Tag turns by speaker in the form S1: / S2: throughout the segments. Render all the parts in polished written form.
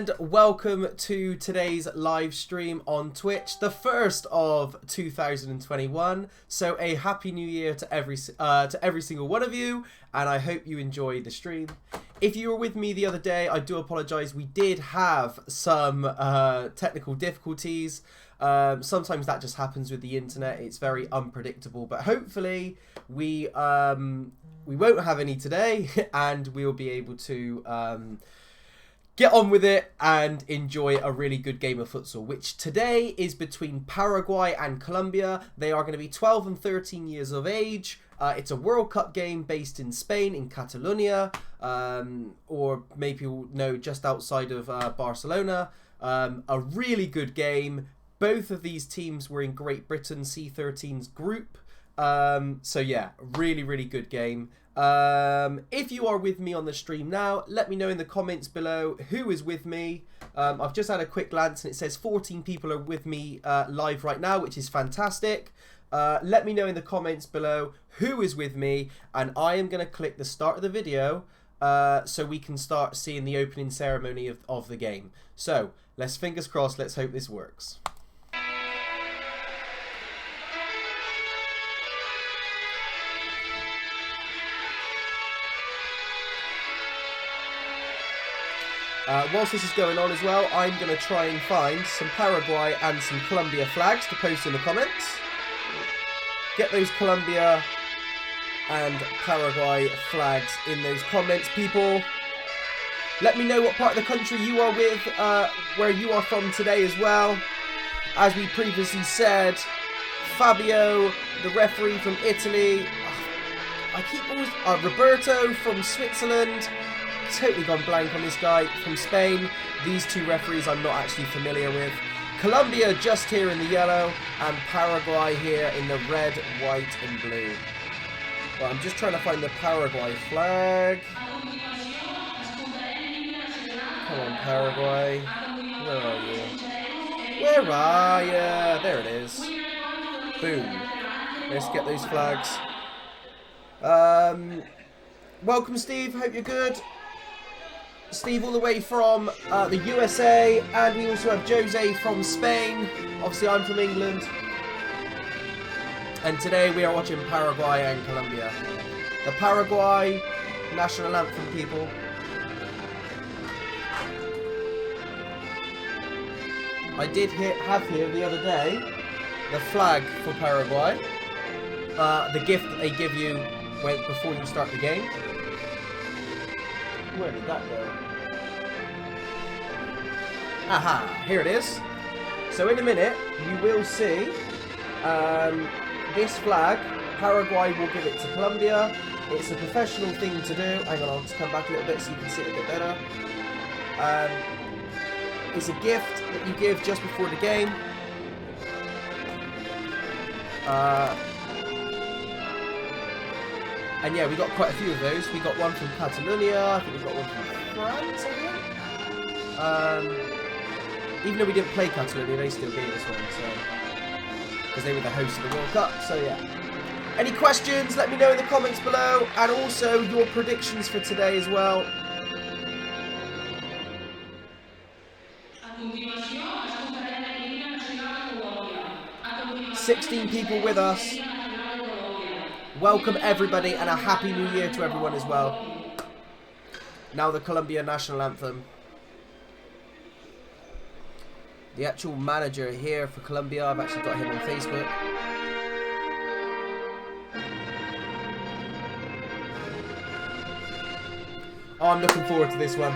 S1: and welcome to today's live stream on Twitch, the first of 2021. So a happy new year to every single one of you, and I hope you enjoyed the stream. If you were with me the other day, I do apologize. We did have some technical difficulties. Sometimes that just happens with the internet. It's very unpredictable, but hopefully we won't have any today, and we'll be able to get on with it and enjoy a really good game of futsal, which today is between Paraguay and Colombia. They are going to be 12 and 13 years of age. It's a World Cup game based in Spain, in Catalonia, or maybe you'll know just outside of Barcelona. A really good game. Both of these teams were in Great Britain, C13's group. So yeah, really good game. If you are with me on the stream now, let me know in the comments below who is with me. I've just had a quick glance and it says 14 people are with me live right now, which is fantastic. Let me know in the comments below who is with me, and I am going to click the start of the video so we can start seeing the opening ceremony of the game. So let's fingers crossed, let's hope this works. Whilst this is going on as well, I'm going to try and find some Paraguay and some Colombia flags to post in the comments. Get those Colombia and Paraguay flags in those comments, people. Let me know what part of the country you are with, where you are from today as well. As we previously said, Fabio, the referee from Italy. Roberto from Switzerland. Totally gone blank on this guy from Spain. These two referees I'm not actually familiar with. Colombia just here in the yellow, and Paraguay here in the red, white and blue. Well, I'm just trying to find the Paraguay flag. Come on, Paraguay. Where are you? Where are you? There it is. Boom. Let's get those flags. Welcome, Steve. Hope you're good. Steve all the way from the USA, and we also have Jose from Spain. Obviously I'm from England, and today we are watching Paraguay and Colombia. The Paraguay national anthem, people. I did have here the other day the flag for Paraguay, the gift that they give you before you start the game. Where did that go? Aha, here it is. So in a minute, you will see this flag. Paraguay will give it to Colombia. It's a professional thing to do. Hang on, I'll just come back a little bit so you can see it a bit better. It's a gift that you give just before the game. And yeah, we got quite a few of those. We got one from Catalonia. I think we got one from France, I think. Even though we didn't play Catalonia, they still gave us one, so because they were the hosts of the World Cup. So yeah. Any questions? Let me know in the comments below, and also your predictions for today as well. $16 people with us. Welcome everybody, and a happy new year to everyone as well. Now the Colombia national anthem. The actual manager here for Colombia, I've actually got him on Facebook. Oh, I'm looking forward to this one.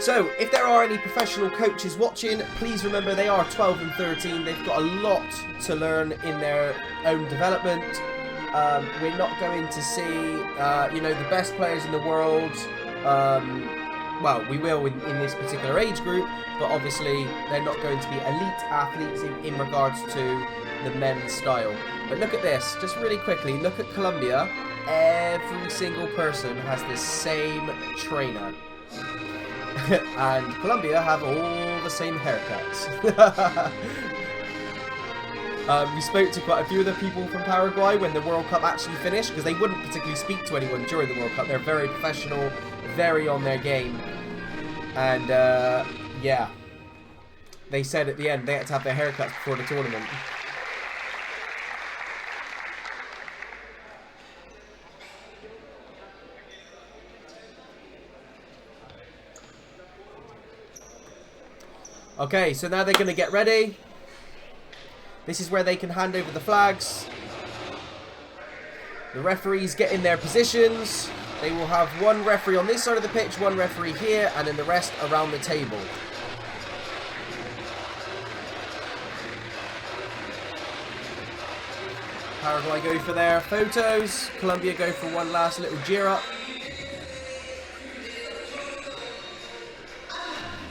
S1: So, if there are any professional coaches watching, please remember they are 12 and 13. They've got a lot to learn in their own development. We're not going to see, the best players in the world. Well, we will in this particular age group, but obviously they're not going to be elite athletes in regards to the men's style. But look at this, just really quickly, look at Colombia. Every single person has the same trainer. And Colombia have all the same haircuts. We spoke to quite a few of the people from Paraguay when the World Cup actually finished, because they wouldn't particularly speak to anyone during the World Cup. They're very professional, very on their game. And Yeah. They said at the end they had to have their haircuts before the tournament. Okay, so now they're going to get ready. This is where they can hand over the flags. The referees get in their positions. They will have one referee on this side of the pitch, one referee here, and then the rest around the table. Paraguay go for their photos. Colombia go for one last little cheer up.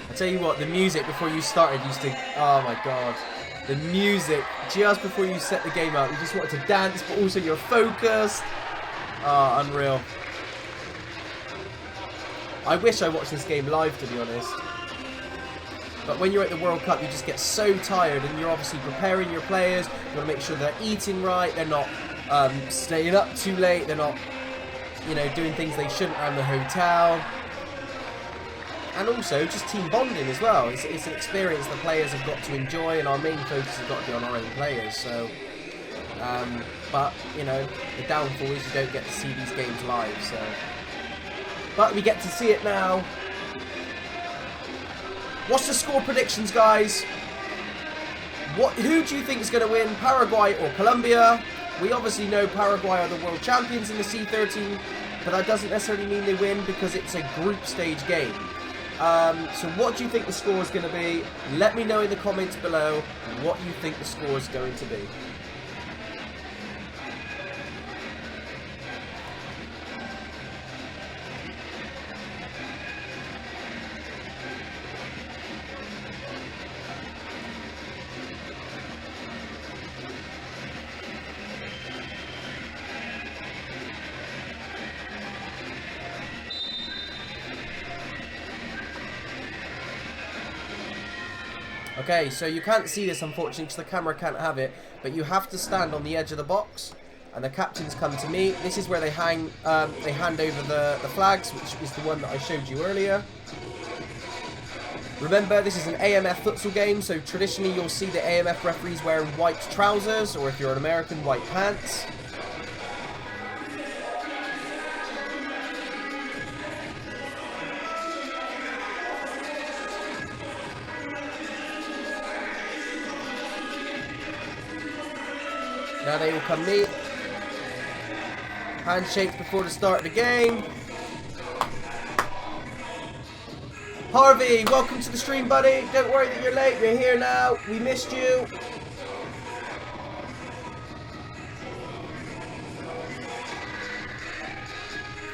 S1: I tell you what, the music before you started used to... Oh my god. The music just before you set the game up. You just wanted to dance, but also you're focused. Ah, oh, unreal. I wish I watched this game live, to be honest. But when you're at the World Cup, you just get so tired, and you're obviously preparing your players. You want to make sure they're eating right, they're not staying up too late, they're not, you know, doing things they shouldn't around the hotel. And also just team bonding as well. It's an experience the players have got to enjoy, and our main focus has got to be on our own players. So, but you know, the downfall is you don't get to see these games live. So, but we get to see it now. What's the score predictions, guys? Who do you think is going to win, Paraguay or Colombia? We obviously know Paraguay are the world champions in the C13, but that doesn't necessarily mean they win because it's a group stage game. So what do you think the score is going to be? Let me know in the comments below what you think the score is going to be. Okay, so you can't see this unfortunately because the camera can't have it, but you have to stand on the edge of the box, and the captains come to me. This is where they hand over the flags, which is the one that I showed you earlier. Remember, this is an AMF futsal game, so traditionally you'll see the AMF referees wearing white trousers, or if you're an American, white pants. Now they will come meet. Handshakes before the start of the game. Harvey, welcome to the stream, buddy. Don't worry that you're late. We're here now. We missed you.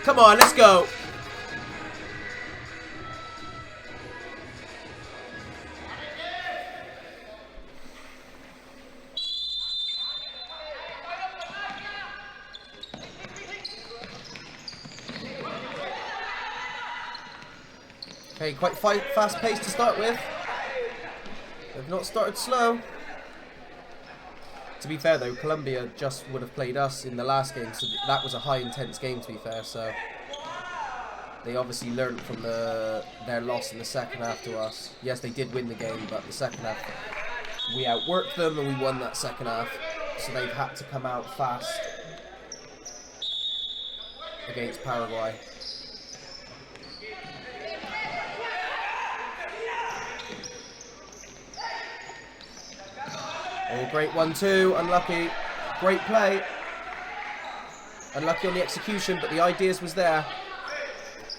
S1: Come on, let's go. Okay, quite fast paced to start with. They've not started slow. To be fair though, Colombia just would have played us in the last game, so that was a high intense game to be fair, so they obviously learned from their loss in the second half to us. Yes, they did win the game, but the second half we outworked them and we won that second half, so they've had to come out fast against Paraguay. Oh, great 1-2, unlucky. Great play. Unlucky on the execution, but the ideas was there.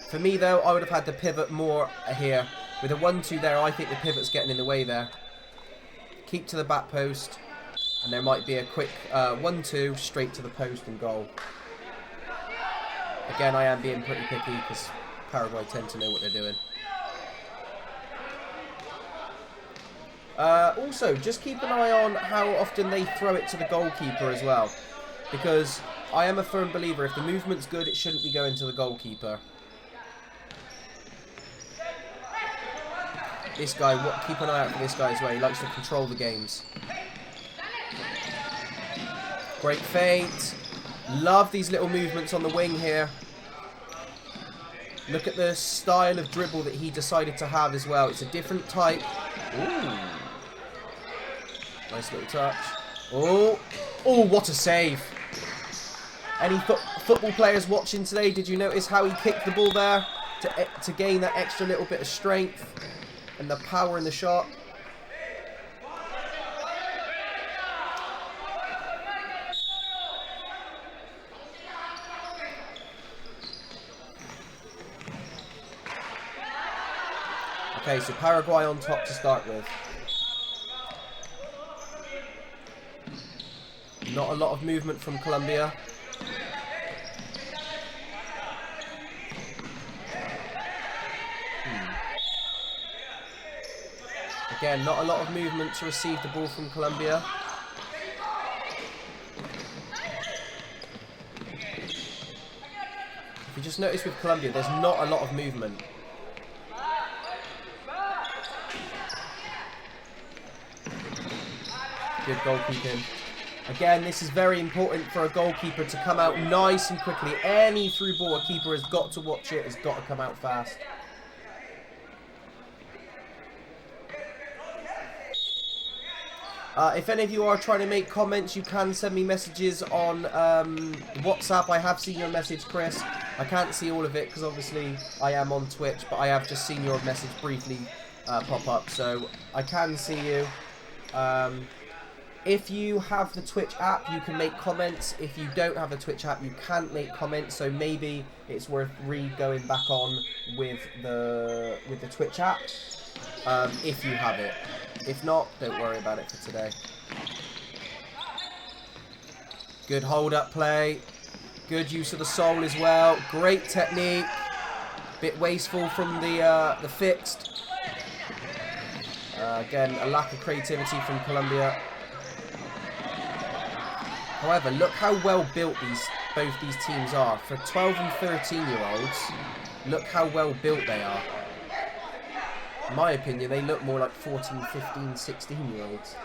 S1: For me, though, I would have had to pivot more here. With a 1-2 there, I think the pivot's getting in the way there. Keep to the back post, and there might be a quick 1-2 straight to the post and goal. Again, I am being pretty picky because Paraguay tend to know what they're doing. Also, just keep an eye on how often they throw it to the goalkeeper as well. Because I am a firm believer, if the movement's good, it shouldn't be going to the goalkeeper. This guy, keep an eye out for this guy as well. He likes to control the games. Great feint. Love these little movements on the wing here. Look at the style of dribble that he decided to have as well. It's a different type. Ooh. Nice little touch. Oh. Oh, what a save. Any football players watching today, did you notice how he kicked the ball there to gain that extra little bit of strength and the power in the shot? Okay, so Paraguay on top to start with. Not a lot of movement from Colombia. Again, not a lot of movement to receive the ball from Colombia. If you just notice with Colombia, there's not a lot of movement. Good goalkeeping. Again, this is very important for a goalkeeper to come out nice and quickly. Any through ball, a keeper has got to watch it, has got to come out fast. If any of you are trying to make comments, you can send me messages on WhatsApp. I have seen your message, Chris. I can't see all of it because obviously I am on Twitch, but I have just seen your message briefly pop up, so I can see you. If you have the Twitch app, you can make comments. If you don't have the Twitch app, you can't make comments, so maybe it's worth going back on with the Twitch app if you have it. If not, don't worry about it for today. Good hold-up play. Good use of the soul as well. Great technique. Bit wasteful from the fixed. Again, a lack of creativity from Colombia. However, look how well built both these teams are. For 12 and 13-year-olds, look how well built they are. In my opinion, they look more like 14, 15, 16-year-olds.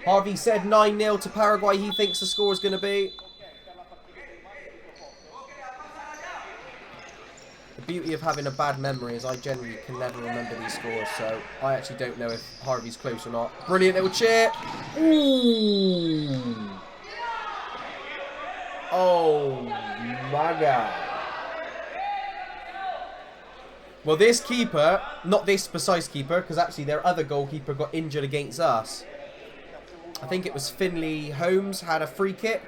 S1: Harvey said 9-0 to Paraguay. He thinks the score is going to be. The beauty of having a bad memory is I generally can never remember these scores, so I actually don't know if Harvey's close or not. Brilliant little chip. Ooh. Oh my God. Well, this keeper, not this precise keeper, because actually their other goalkeeper got injured against us. I think it was Finley Holmes had a free kick,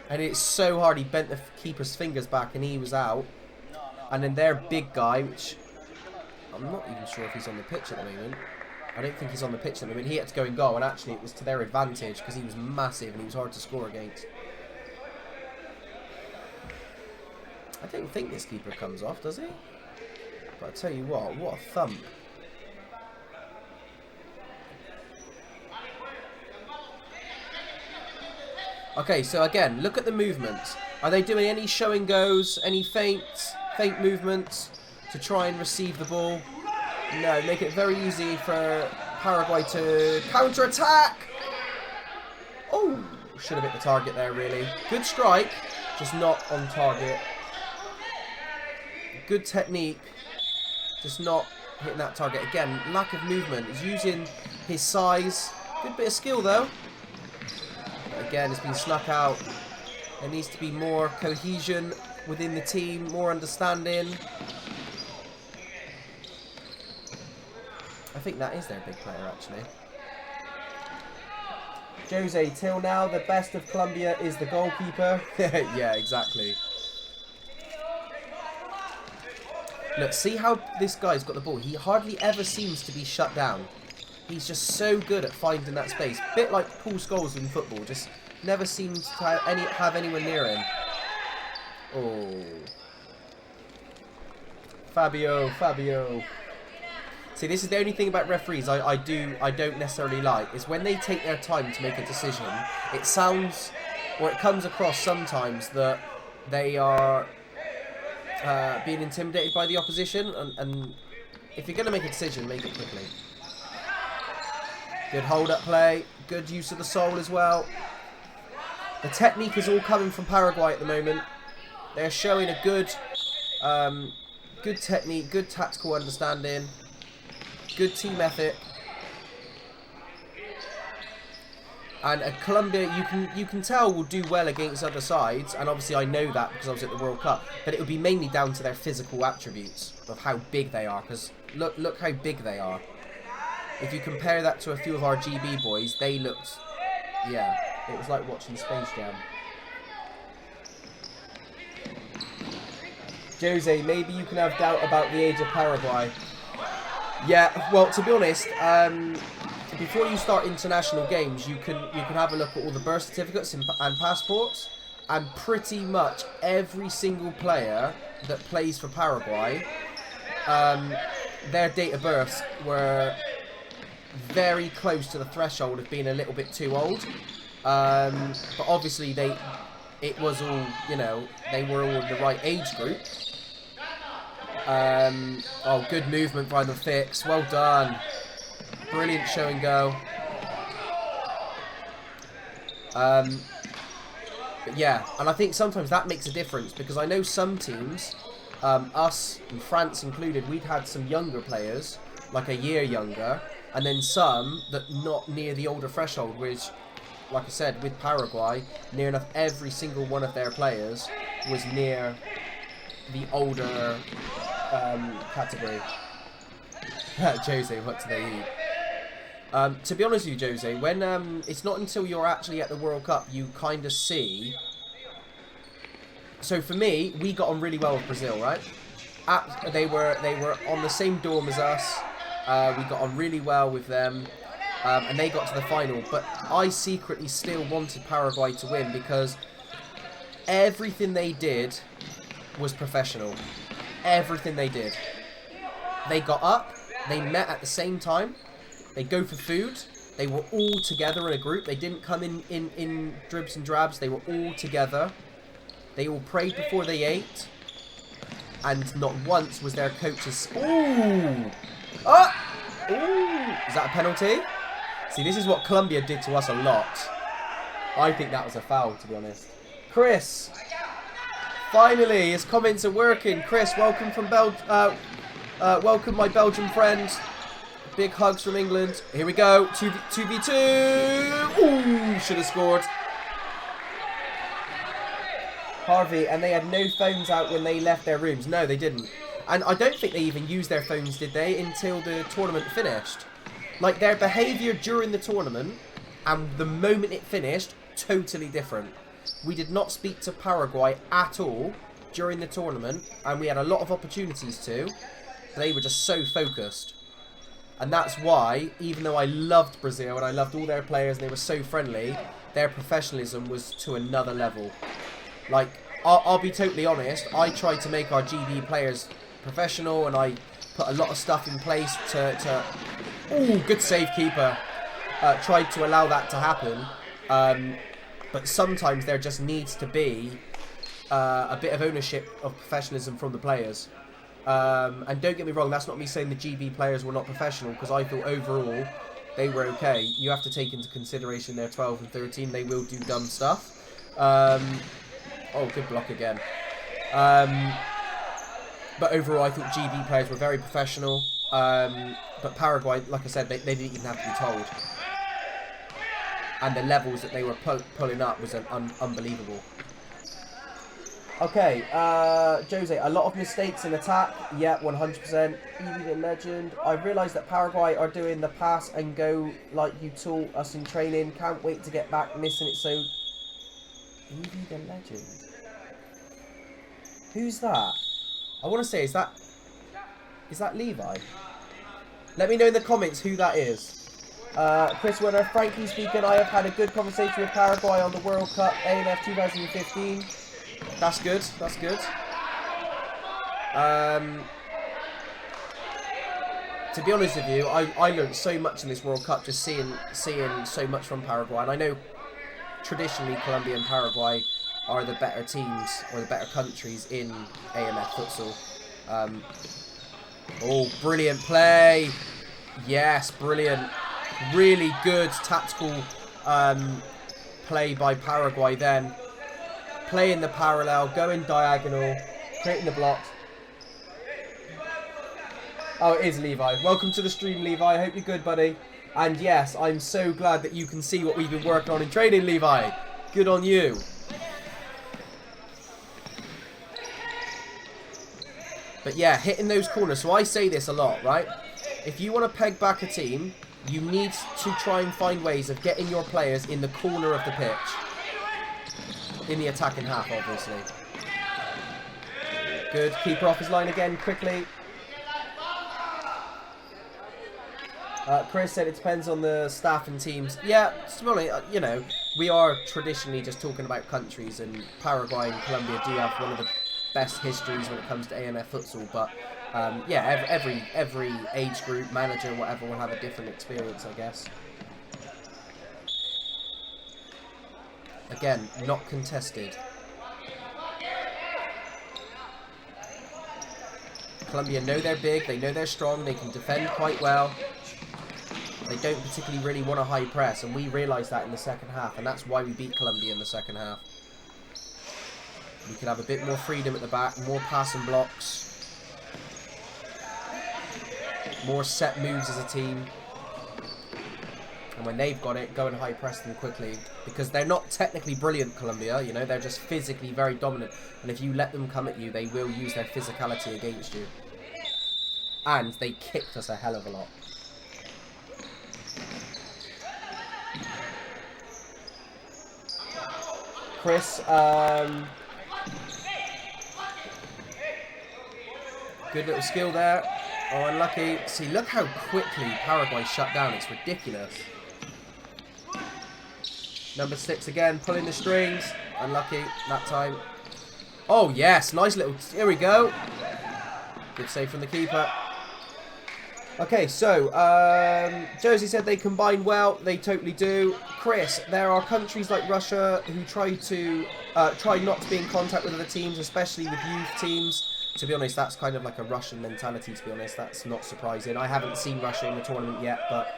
S1: and it's so hard he bent the keeper's fingers back and he was out. And then their big guy, which I'm not even sure if he's on the pitch at the moment. I don't think he's on the pitch at the moment. He had to go in goal, and actually it was to their advantage because he was massive and he was hard to score against. I don't think this keeper comes off, does he? But I tell you what a thump. Okay, so again, look at the movements. Are they doing any show and goes, any feint movements to try and receive the ball? No, make it very easy for Paraguay to counter-attack. Oh, should have hit the target there, really. Good strike, just not on target. Good technique, just not hitting that target. Again, lack of movement. He's using his size. Good bit of skill, though. But again, it's been snuck out. There needs to be more cohesion within the team, more understanding. I think that is their big player, actually. Jose, till now, the best of Colombia is the goalkeeper. Yeah, exactly. Look, see how this guy's got the ball. He hardly ever seems to be shut down. He's just so good at finding that space. Bit like Paul Scholes in football. Just never seems to have anyone near him. Oh. Fabio. See, this is the only thing about referees I don't necessarily like. Is when they take their time to make a decision, it sounds, or it comes across sometimes that they are being intimidated by the opposition, and if you're going to make a decision, make it quickly. Good hold-up play, good use of the soul as well. The technique is all coming from Paraguay at the moment. They're showing a good Good technique, good tactical understanding, good team ethic. And Colombia, you can tell, will do well against other sides, and obviously I know that because I was at the World Cup. But it would be mainly down to their physical attributes of how big they are. Because look how big they are. If you compare that to a few of our GB boys, they looked, yeah, it was like watching Space Jam. Jose, maybe you can have doubt about the age of Paraguay. Yeah, well, to be honest, before you start international games, you can have a look at all the birth certificates and passports, and pretty much every single player that plays for Paraguay, their date of births were very close to the threshold of being a little bit too old. But obviously it was all, you know, they were all in the right age group. Oh, good movement by the Fix. Well done. Brilliant show and go. But yeah, and I think sometimes that makes a difference, because I know some teams, us and France included, we'd had some younger players, like a year younger, and then some that not near the older threshold, which, like I said, with Paraguay, near enough every single one of their players was near the older category. Jose, what do they eat? To be honest with you, Jose, when it's not until you're actually at the World Cup you kind of see. So for me, we got on really well with Brazil, right? They were on the same dorm as us. We got on really well with them, and they got to the final. But I secretly still wanted Paraguay to win, because everything they did was professional. Everything they did. They got up. They met at the same time. They go for food. They were all together in a group. They didn't come in dribs and drabs. They were all together. They all prayed before they ate. And not once was their coaches... Ooh! Ah! Ooh! Is that a penalty? See, this is what Colombia did to us a lot. I think that was a foul, to be honest. Chris! Finally, his comments are working. Chris, welcome from welcome, my Belgian friend. Big hugs from England. Here we go. 2v2. Ooh, should have scored. Harvey, and they had no phones out when they left their rooms. No, they didn't. And I don't think they even used their phones, did they, until the tournament finished. Like, their behaviour during the tournament and the moment it finished, totally different. We did not speak to Paraguay at all during the tournament, and we had a lot of opportunities to. They were just so focused. And that's why, even though I loved Brazil and I loved all their players and they were so friendly, their professionalism was to another level. Like, I'll be totally honest, I tried to make our GB players professional, and I put a lot of stuff in place to ooh, good save, keeper. Tried to allow that to happen. But sometimes there just needs to be a bit of ownership of professionalism from the players. And don't get me wrong, that's not me saying the GB players were not professional, because I feel overall they were okay. You have to take into consideration they're 12 and 13, they will do dumb stuff. Oh, good block again. But overall I thought GB players were very professional. But Paraguay, like I said, they didn't even have to be told. And the levels that they were pulling up was unbelievable. Okay, Jose, a lot of mistakes in attack. Yeah, 100%. Evie the legend. I realised that Paraguay are doing the pass and go like you taught us in training. Can't wait to get back, missing it so... Evie the legend? Who's that? I want to say, is that Levi? Let me know in the comments who that is. Chris Winner, frankly speaking, I have had a good conversation with Paraguay on the World Cup AMF 2015. That's good. That's good. To be honest with you, I learned so much in this World Cup just seeing so much from Paraguay. And I know traditionally Colombia and Paraguay are the better teams or the better countries in AMF futsal. Oh, brilliant play! Yes, brilliant. Really good tactical play by Paraguay then. Playing the parallel, going diagonal, creating the block. Oh, it is Levi. Welcome to the stream, Levi. I hope you're good, buddy. And yes, I'm so glad that you can see what we've been working on in training, Levi. Good on you. But yeah, hitting those corners. So I say this a lot, right? If you want to peg back a team, you need to try and find ways of getting your players in the corner of the pitch. In the attacking half, obviously. Good. Keeper off his line again, quickly. Chris said it depends on the staff and teams. Yeah, to be honest, you know, we are traditionally just talking about countries, and Paraguay and Colombia do have one of the best histories when it comes to AMF futsal, but yeah, every age group, manager, whatever, will have a different experience, I guess. Again, not contested. Colombia know they're big, they know they're strong, they can defend quite well. They don't particularly really want a high press, and we realised that in the second half, and that's why we beat Colombia in the second half. We could have a bit more freedom at the back, more pass and blocks, more set moves as a team. And when they've got it, go and high press them quickly, because they're not technically brilliant, Colombia, you know, they're just physically very dominant, and if you let them come at you, they will use their physicality against you. And they kicked us a hell of a lot. Chris, good little skill there. Oh, unlucky. See, look how quickly Paraguay shut down. It's ridiculous. Number 6 again, pulling the strings. Unlucky that time. Oh, yes. Nice little... Here we go. Good save from the keeper. Okay, so, Josie said they combine well. They totally do. Chris, there are countries like Russia who try not to be in contact with other teams, especially with youth teams. To be honest, that's kind of like a Russian mentality, to be honest. That's not surprising. I haven't seen Russia in the tournament yet, but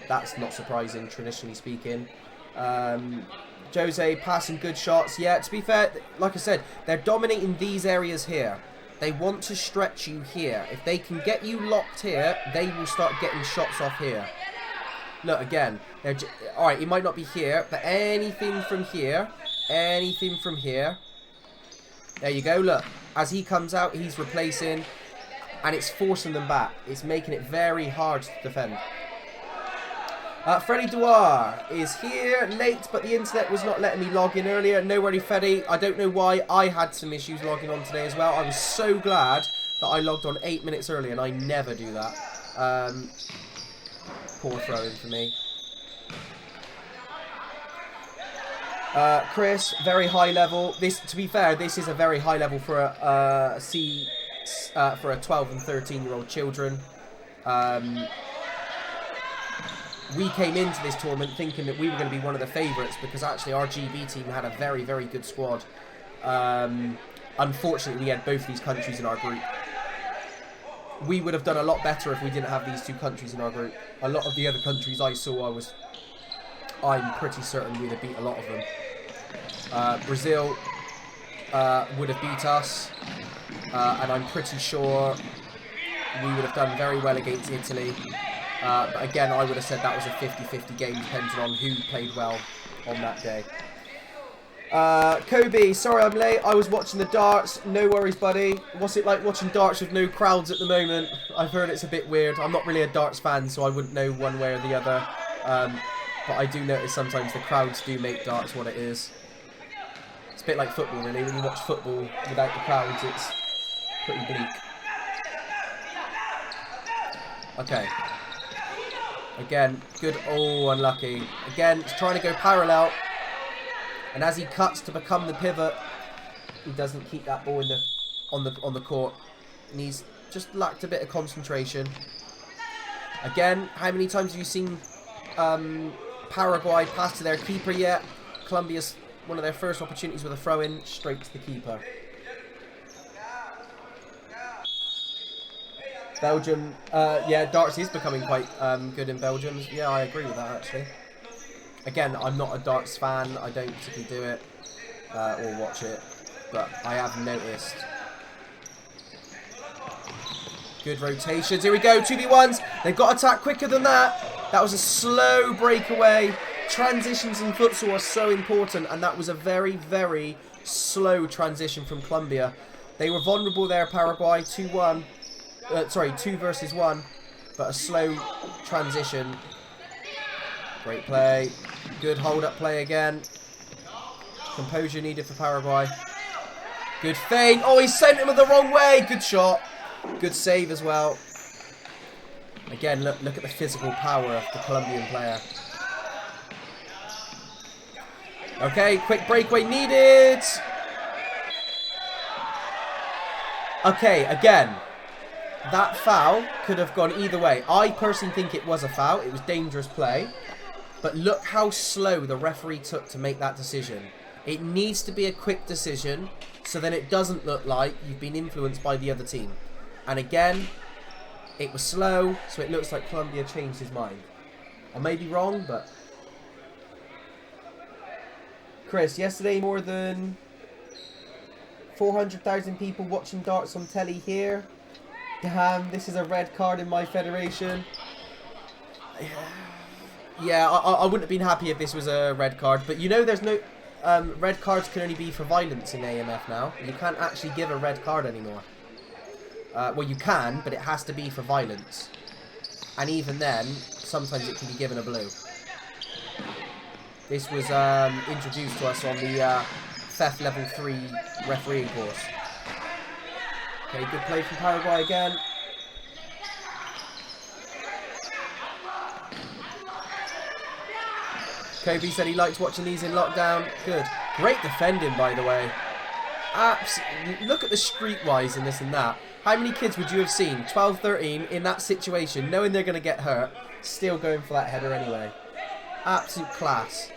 S1: that's not surprising, traditionally speaking. Jose passing good shots. Yeah, to be fair, like I said, they're dominating these areas here. They want to stretch you here. If they can get you locked here, they will start getting shots off here. Look, again. Alright, he might not be here, but anything from here. Anything from here. There you go, look. As he comes out, he's replacing. And it's forcing them back. It's making it very hard to defend. Freddie Dwar is here, late, but the internet was not letting me log in earlier. No worry, Freddie. I don't know why. I had some issues logging on today as well. I was so glad that I logged on 8 minutes early, and I never do that. Poor throw-in for me. Chris, very high level. This, to be fair, this is a very high level for a for a 12 and 13-year-old children. We came into this tournament thinking that we were going to be one of the favourites, because actually our GB team had a very, very good squad. Unfortunately, we had both these countries in our group. We would have done a lot better if we didn't have these two countries in our group. A lot of the other countries I saw, I'm pretty certain we'd have beat a lot of them. Brazil would have beat us, and I'm pretty sure we would have done very well against Italy. But again, I would have said that was a 50-50 game, depending on who played well on that day. Kobe, sorry I'm late. I was watching the darts. No worries, buddy. What's it like watching darts with no crowds at the moment? I've heard it's a bit weird. I'm not really a darts fan, so I wouldn't know one way or the other. But I do notice sometimes the crowds do make darts what it is. It's a bit like football, really. When you watch football without the crowds, it's pretty bleak. Okay. Again, good. Oh, unlucky. Again, it's trying to go parallel. And as he cuts to become the pivot, he doesn't keep that ball in on the court. And he's just lacked a bit of concentration. Again, how many times have you seen Paraguay pass to their keeper yet? Colombia's one of their first opportunities with a throw-in, straight to the keeper. Belgium, yeah, darts is becoming quite good in Belgium. Yeah, I agree with that, actually. Again, I'm not a darts fan. I don't particularly do it or watch it, but I have noticed. Good rotations. Here we go. 2v1s. They've got to attack quicker than that. That was a slow breakaway. Transitions in futsal are so important, and that was a very, very slow transition from Colombia. They were vulnerable there, Paraguay. 2-1. Sorry, 2 versus 1. But a slow transition. Great play. Good hold-up play again. Composure needed for Paraguay. Good feint. Oh, he sent him the wrong way. Good shot. Good save as well. Again, look at the physical power of the Colombian player. Okay, quick breakaway needed. Okay, again, that foul could have gone either way. I personally think it was a foul. It was dangerous play. But look how slow the referee took to make that decision. It needs to be a quick decision, so then it doesn't look like you've been influenced by the other team. And again, it was slow, so it looks like Colombia changed his mind. I may be wrong, but... Chris, yesterday more than 400,000 people watching darts on telly here. Damn, this is a red card in my federation. Yeah, I wouldn't have been happy if this was a red card, but you know there's no... red cards can only be for violence in AMF now. You can't actually give a red card anymore. Well, you can, but it has to be for violence. And even then, sometimes it can be given a blue. This was introduced to us on the FEF Level 3 refereeing course. Okay, good play from Paraguay again. Kobe said he likes watching these in lockdown. Good. Great defending, by the way. Look at the streetwise in this and that. How many kids would you have seen, 12, 13, in that situation, knowing they're going to get hurt, still going for that header anyway? Absolute class.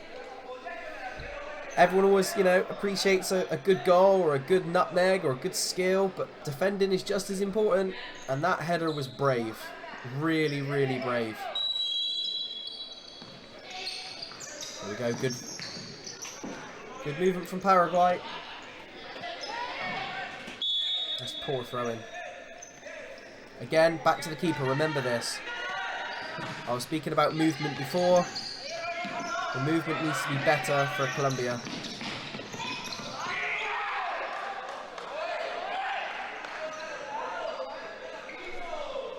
S1: Everyone always, you know, appreciates a good goal or a good nutmeg or a good skill, but defending is just as important. And that header was brave. Really, really brave. There we go. Good movement from Paraguay. That's poor throwing. Again, back to the keeper. Remember this. I was speaking about movement before. The movement needs to be better for Colombia.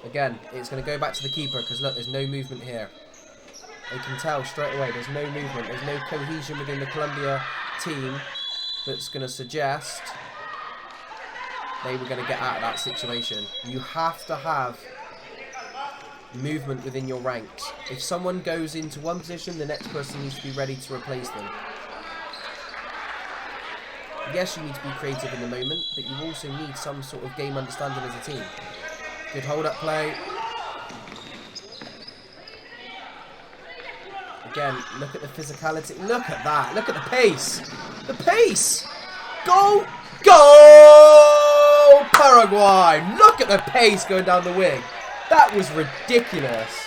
S1: Again, it's going to go back to the keeper because look, there's no movement here. You can tell straight away there's no movement. There's no cohesion within the Colombia team that's going to suggest they were going to get out of that situation. You have to have movement within your ranks. If someone goes into one position, the next person needs to be ready to replace them. Yes, you need to be creative in the moment, but you also need some sort of game understanding as a team. Good hold-up play. Again, look at the physicality. Look at that. Look at the pace. The pace. Go. Go! Paraguay. Look at the pace going down the wing. That was ridiculous.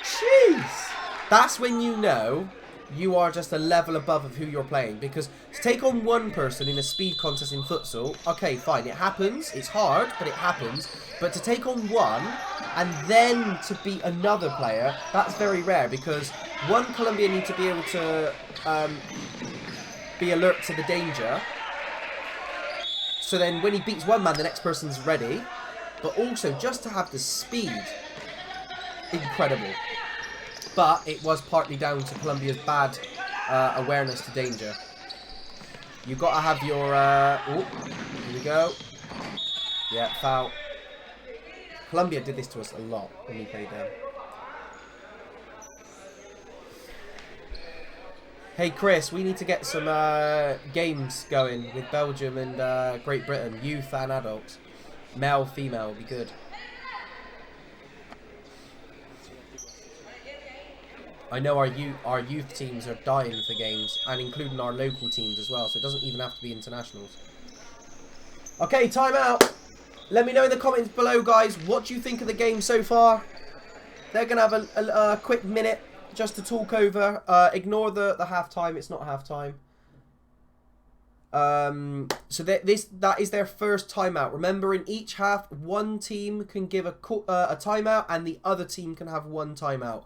S1: Jeez. That's when you know you are just a level above of who you're playing. Because to take on one person in a speed contest in futsal, okay, fine, it happens. It's hard, but it happens. But to take on one and then to beat another player, that's very rare. Because one, Colombia need to be able to be alert to the danger. So then when he beats one man, the next person's ready. But also just to have the speed. Incredible. But it was partly down to Colombia's bad awareness to danger. You've got to have your... oh, here we go. Yeah, foul. Colombia did this to us a lot when we played them. Hey Chris, we need to get some games going with Belgium and Great Britain, youth and adults. Male, female would be good. I know our youth teams are dying for games, and including our local teams as well, so it doesn't even have to be internationals. Okay, time out. Let me know in the comments below, guys, what do you think of the game so far? They're going to have a quick minute just to talk over. Ignore the half-time, it's not half-time. So that is their first timeout. Remember, in each half, one team can give a timeout and the other team can have one timeout.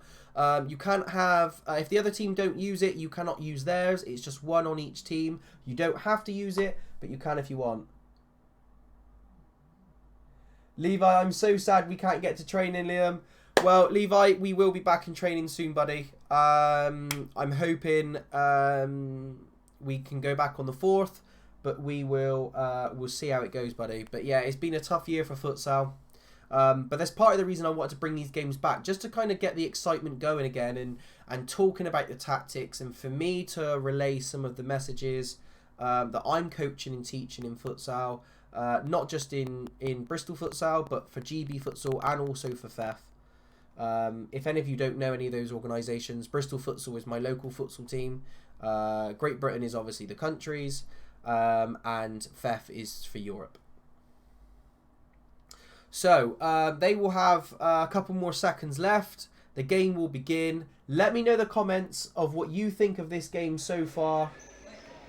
S1: You can't have, if the other team don't use it, you cannot use theirs. It's just one on each team. You don't have to use it, but you can if you want. Levi, I'm so sad we can't get to training, Liam. Well, Levi, we will be back in training soon, buddy. I'm hoping we can go back on the 4th, but we'll see how it goes, buddy. But yeah, it's been a tough year for futsal. But that's part of the reason I wanted to bring these games back, just to kind of get the excitement going again and talking about the tactics, and for me to relay some of the messages that I'm coaching and teaching in futsal, not just in Bristol futsal, but for GB futsal and also for FEF. If any of you don't know any of those organisations, Bristol Futsal is my local futsal team. Great Britain is obviously the countries, and FEF is for Europe. So they will have a couple more seconds left. The game will begin. Let me know the comments of what you think of this game so far.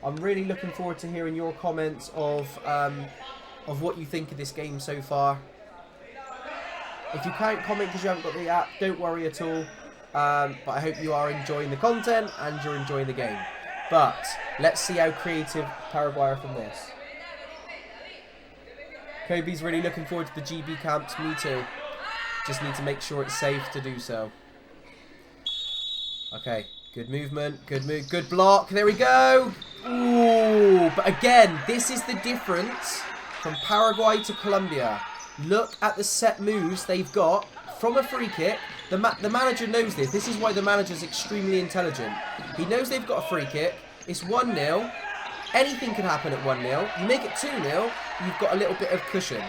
S1: I'm really looking forward to hearing your comments of what you think of this game so far. If you can't comment because you haven't got the app, don't worry at all. But I hope you are enjoying the content and you're enjoying the game. But let's see how creative Paraguay are from this. Kobe's really looking forward to the GB camps. Me too. Just need to make sure it's safe to do so. Okay, good movement, good move, good block. There we go. Ooh, but again, this is the difference from Paraguay to Colombia. Look at the set moves they've got from a free kick. The manager knows this. This is why the manager's extremely intelligent. He knows they've got a free kick. It's 1-0. Anything can happen at 1-0. You make it 2-0, you've got a little bit of cushion.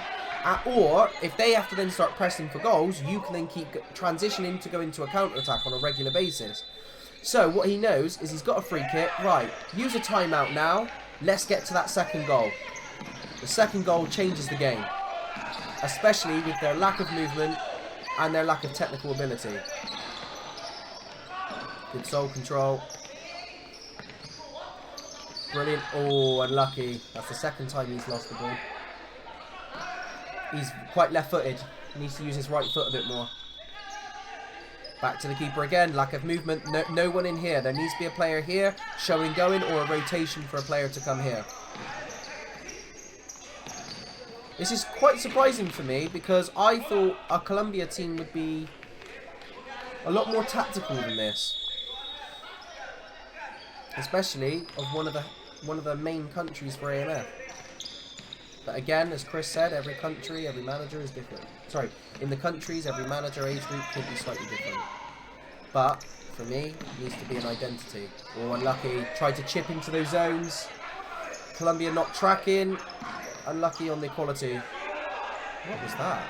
S1: Or, if they have to then start pressing for goals, you can then keep transitioning to go into a counter-attack on a regular basis. So, what he knows is he's got a free kick. Right, use a timeout now. Let's get to that second goal. The second goal changes the game, especially with their lack of movement and their lack of technical ability. Good soul control. Brilliant. Oh, unlucky. That's the second time he's lost the ball. He's quite left-footed. He needs to use his right foot a bit more. Back to the keeper again. Lack of movement. No one in here. There needs to be a player here, showing going, or a rotation for a player to come here. This is quite surprising for me because I thought a Colombia team would be a lot more tactical than this, especially of one of the main countries for AMF. But again, as Chris said, every country, every manager is different. Sorry, in the countries, every manager age group could be slightly different. But for me, it needs to be an identity. Oh, unlucky. Tried to chip into those zones. Colombia not tracking. Unlucky on the quality. What was that?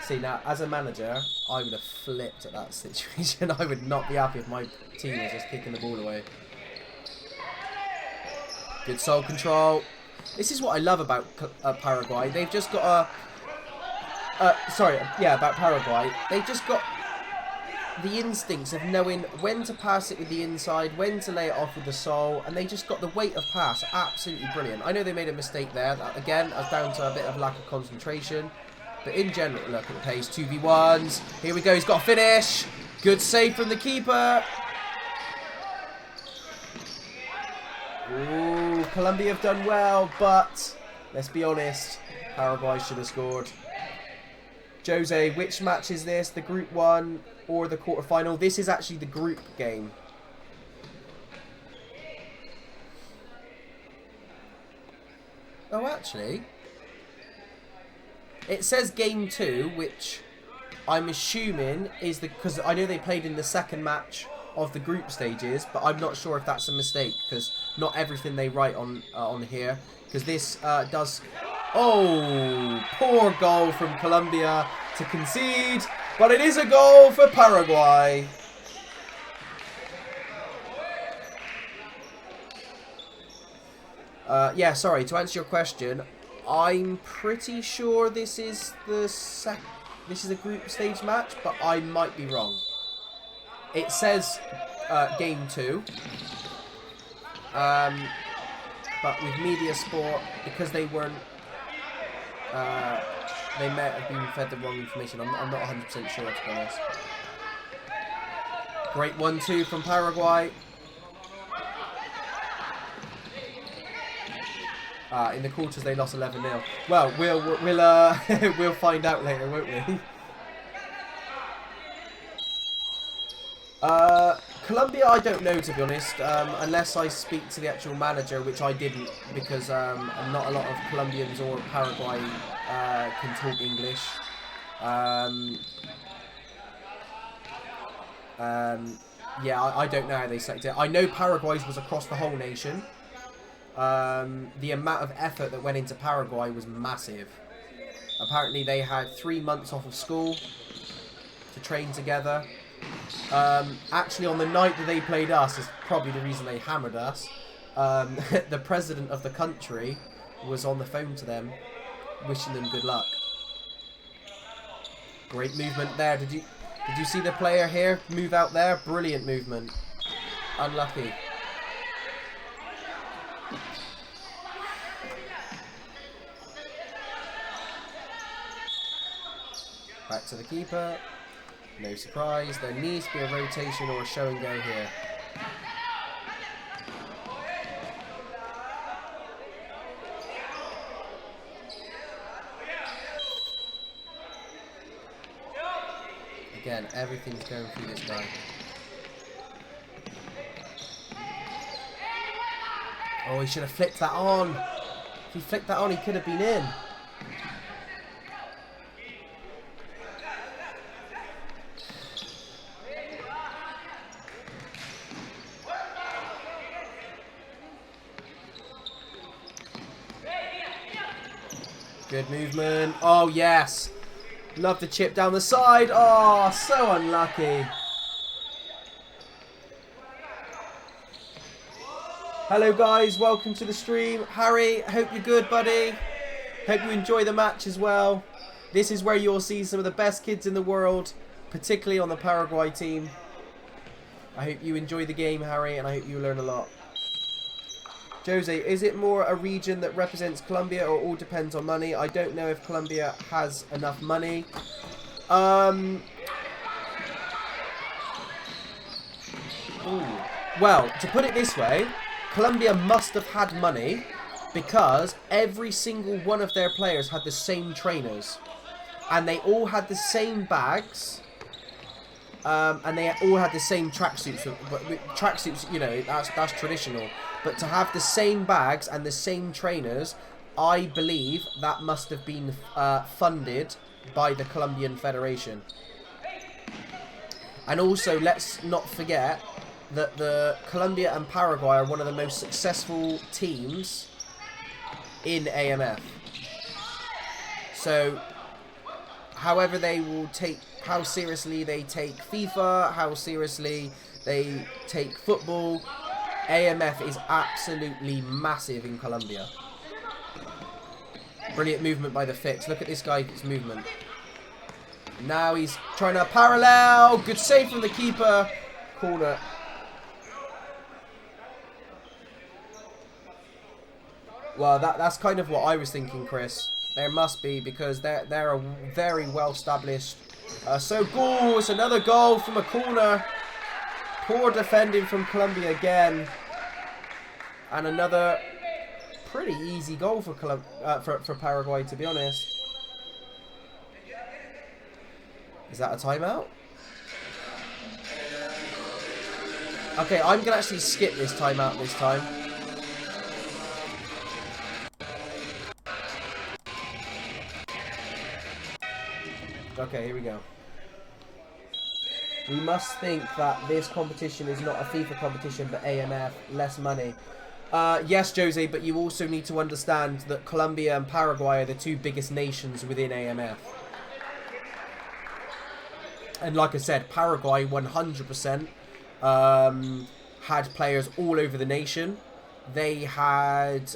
S1: See, now, as a manager, I would have flipped at that situation. I would not be happy if my team was just kicking the ball away. Good soul control. This is what I love about Paraguay. They've just got about Paraguay. They've just got the instincts of knowing when to pass it with the inside, when to lay it off with the soul, and they just got the weight of pass. Absolutely brilliant. I know they made a mistake there. That, again, was down to a bit of lack of concentration. But in general, look at the pace. 2v1s. Here we go. He's got a finish. Good save from the keeper. Ooh, Colombia have done well, but let's be honest, Paraguay should have scored. Jose, which match is this? The Group 1 or the quarterfinal? This is actually the group game. Oh, actually, it says Game 2, which I'm assuming is because I know they played in the second match of the group stages, but I'm not sure if that's a mistake because not everything they write on here, because this does. Oh, poor goal from Colombia to concede, but it is a goal for Paraguay. Yeah, sorry, to answer your question, I'm pretty sure this is a group stage match, but I might be wrong. It says Game 2. but with media sport, because they weren't, they may have been fed the wrong information. I'm not 100% sure, to be honest. Great 1-2 from Paraguay. In the quarters, they lost 11-0. Well, we'll find out later, won't we? Colombia, I don't know, to be honest, unless I speak to the actual manager, which I didn't, because not a lot of Colombians or Paraguay can talk English. Yeah, I don't know how they selected it. I know Paraguay's was across the whole nation. The amount of effort that went into Paraguay was massive. Apparently they had 3 months off of school to train together. Actually, on the night that they played us, is probably the reason they hammered us. The president of the country was on the phone to them, wishing them good luck. Great movement there. Did you see the player here move out there? Brilliant movement. Unlucky. Back to the keeper. No surprise. There needs to be a rotation or a show and go here. Again, everything's going through this guy. Oh, he should have flicked that on. If he flicked that on, he could have been in. Good movement. Oh, yes. Love the chip down the side. Oh, so unlucky. Hello, guys. Welcome to the stream. Harry, hope you're good, buddy. Hope you enjoy the match as well. This is where you'll see some of the best kids in the world, particularly on the Paraguay team. I hope you enjoy the game, Harry, and I hope you learn a lot. Jose, is it more a region that represents Colombia or all depends on money? I don't know if Colombia has enough money. Well, to put it this way, Colombia must have had money because every single one of their players had the same trainers. And they all had the same bags. And they all had the same tracksuits. But tracksuits, you know, that's traditional. But to have the same bags and the same trainers, I believe that must have been funded by the Colombian Federation. And also, let's not forget that the Colombia and Paraguay are one of the most successful teams in AMF. So, however they will take, how seriously they take FIFA, how seriously they take football, AMF is absolutely massive in Colombia. Brilliant movement by the Fix. Look at this guy's movement. Now he's trying to parallel. Good save from the keeper. Corner. Well, that's kind of what I was thinking, Chris. There must be, because they're a very well established. So goal. It's another goal from a corner. Poor defending from Colombia again. And another pretty easy goal for Paraguay, to be honest. Is that a timeout? Okay, I'm going to actually skip this timeout this time. Okay, here we go. We must think that this competition is not a FIFA competition, but AMF, less money. Yes, Jose, but you also need to understand that Colombia and Paraguay are the two biggest nations within AMF. And like I said, Paraguay 100% had players all over the nation. They had,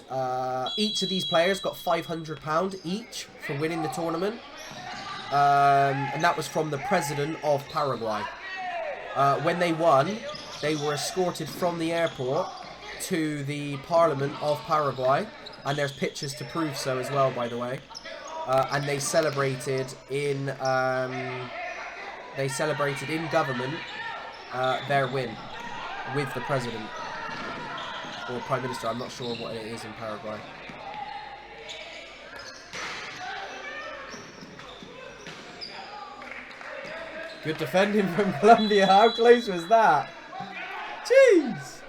S1: each of these players got £500 each for winning the tournament. And that was from the president of Paraguay. When they won, they were escorted from the airport to the Parliament of Paraguay, and there's pictures to prove so as well, by the way. And they celebrated in government their win with the president or prime minister. I'm not sure what it is in Paraguay. Good defending from Colombia. How close was that? Jeez.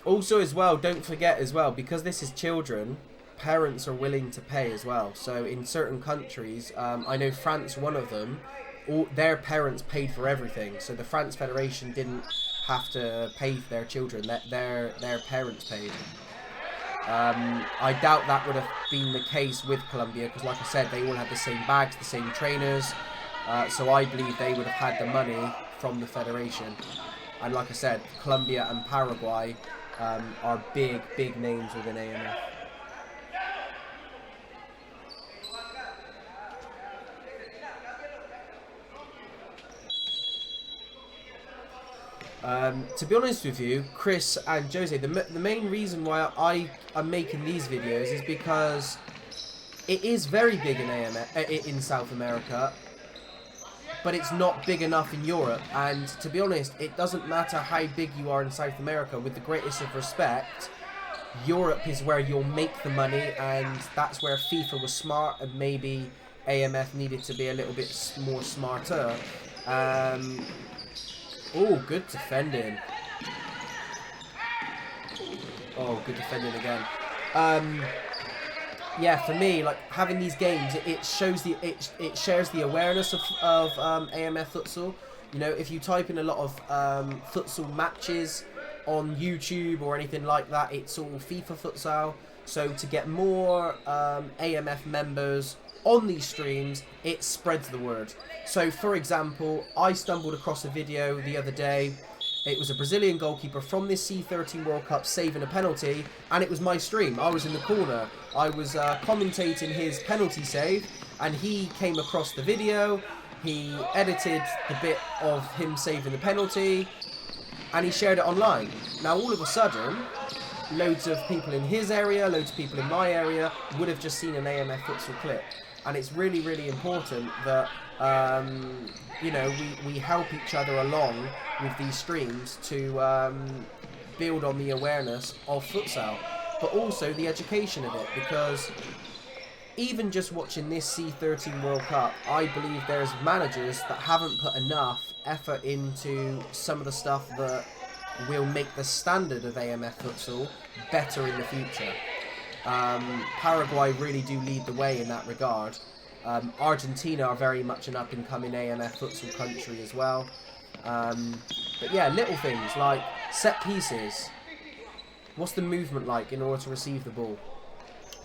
S1: Also as well, don't forget as well, because this is children, parents are willing to pay as well. So in certain countries, I know France, one of them, all their parents paid for everything. So the France Federation didn't have to pay for their children, their parents paid. I doubt that would have been the case with Colombia, because like I said, they all had the same bags, the same trainers. So I believe they would have had the money from the Federation. And like I said, Colombia and Paraguay are big names within AMF. To be honest with you, Chris and Jose, the main reason why I am making these videos is because it is very big in AMF, in South America, but it's not big enough in Europe. And to be honest, it doesn't matter how big you are in South America. With the greatest of respect, Europe is where you'll make the money, and that's where FIFA was smart, and maybe AMF needed to be a little bit more smarter. Oh, good defending. Oh, good defending again. Yeah, for me, like having these games, it shows it shares the awareness of AMF futsal. You know, if you type in a lot of futsal matches on YouTube or anything like that, it's all FIFA futsal. So to get more AMF members on these streams, it spreads the word. So for example, I stumbled across a video the other day. It was a Brazilian goalkeeper from this C13 World Cup saving a penalty, and it was my stream. I was in the corner. I was commentating his penalty save, and he came across the video. He edited the bit of him saving the penalty, and he shared it online. Now all of a sudden, loads of people in his area, loads of people in my area would have just seen an AMF futsal clip. And it's really important that you know, we help each other along with these streams to build on the awareness of futsal, but also the education of it, because even just watching this C13 World Cup, I believe there's managers that haven't put enough effort into some of the stuff that will make the standard of AMF futsal better in the future. Paraguay really do lead the way in that regard. Argentina are very much an up-and-coming AMF futsal country as well. But yeah, little things like set pieces. What's the movement like in order to receive the ball?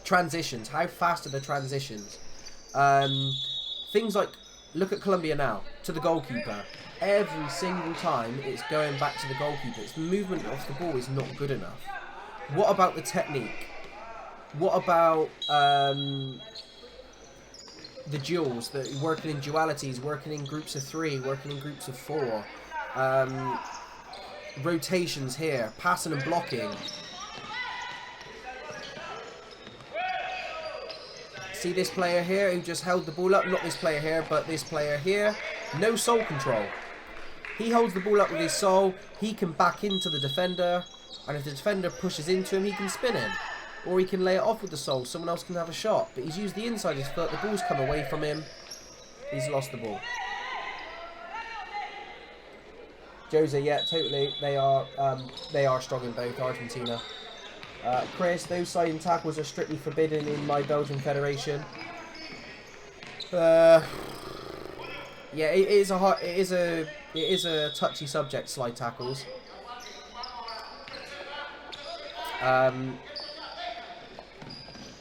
S1: Transitions. How fast are the transitions? Things like, look at Colombia now, to the goalkeeper. Every single time it's going back to the goalkeeper. It's the movement of the ball is not good enough. What about the technique? What about the duels, working in dualities, working in groups of 3, working in groups of 4, rotations here, passing and blocking. See this player here who just held the ball up? Not this player here, but this player here. No soul control. He holds the ball up with his soul. He can back into the defender, and if the defender pushes into him, he can spin him. Or he can lay it off with the soul. Someone else can have a shot. But he's used the inside of his foot. The ball's come away from him. He's lost the ball. Jose, yeah, totally. They are strong in both, Argentina. Chris, those sliding tackles are strictly forbidden in my Belgian federation. Yeah, it is a touchy subject, slide tackles.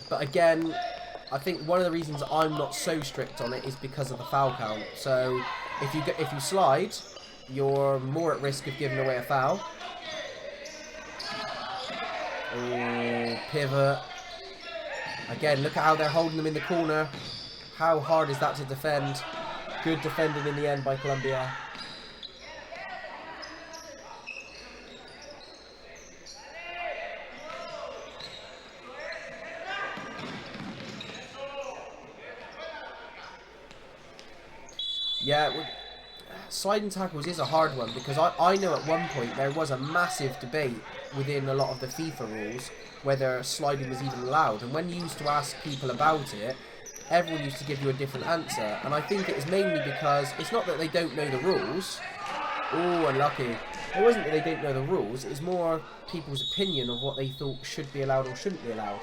S1: But again, I think one of the reasons I'm not so strict on it is because of the foul count. So if you slide, you're more at risk of giving away a foul. Oh, pivot. Again, look at how they're holding them in the corner. How hard is that to defend? Good defending in the end by Colombia. Yeah, sliding tackles is a hard one because I know at one point there was a massive debate within a lot of the FIFA rules whether sliding was even allowed. And when you used to ask people about it, everyone used to give you a different answer. And I think it is mainly because it's not that they don't know the rules. Oh, unlucky. It wasn't that they didn't know the rules. It's more people's opinion of what they thought should be allowed or shouldn't be allowed.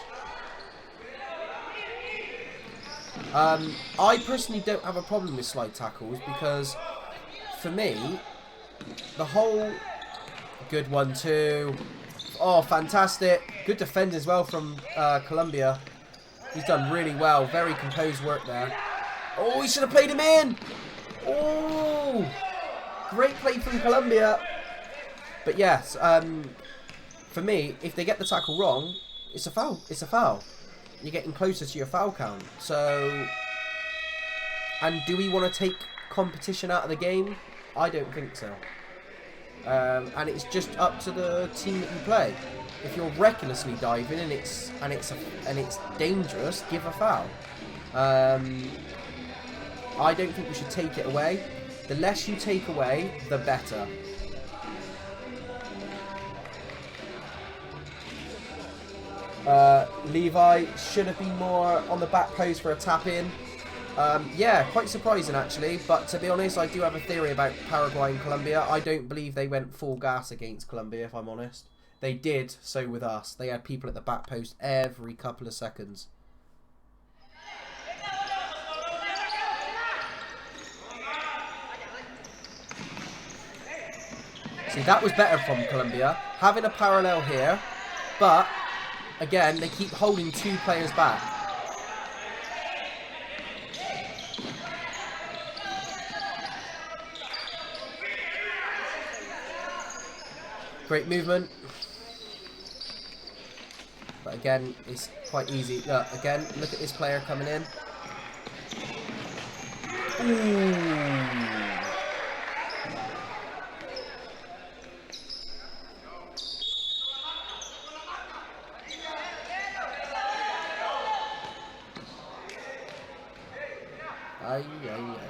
S1: I personally don't have a problem with slide tackles because, for me, the whole... Good 1-2. Oh, fantastic. Good defend as well from Colombia. He's done really well. Very composed work there. Oh, he should have played him in. Oh, great play from Colombia. But yes, for me, if they get the tackle wrong, it's a foul. It's a foul. You're getting closer to your foul count. So, and do we want to take competition out of the game? I don't think so. And it's just up to the team that you play. If you're recklessly diving and it's dangerous, give a foul. I don't think we should take it away. The less you take away, the better. Levi should have been more on the back post for a tap-in. Yeah, quite surprising actually, but to be honest, I do have a theory about Paraguay and Colombia. I don't believe they went full gas against Colombia, if I'm honest. They did so with us. They had people at the back post every couple of seconds. See, that was better from Colombia. Having a parallel here, but again, they keep holding two players back. Great movement. But again, it's quite easy. Look, again, look at this player coming in. Ooh. Ay, ay, ay.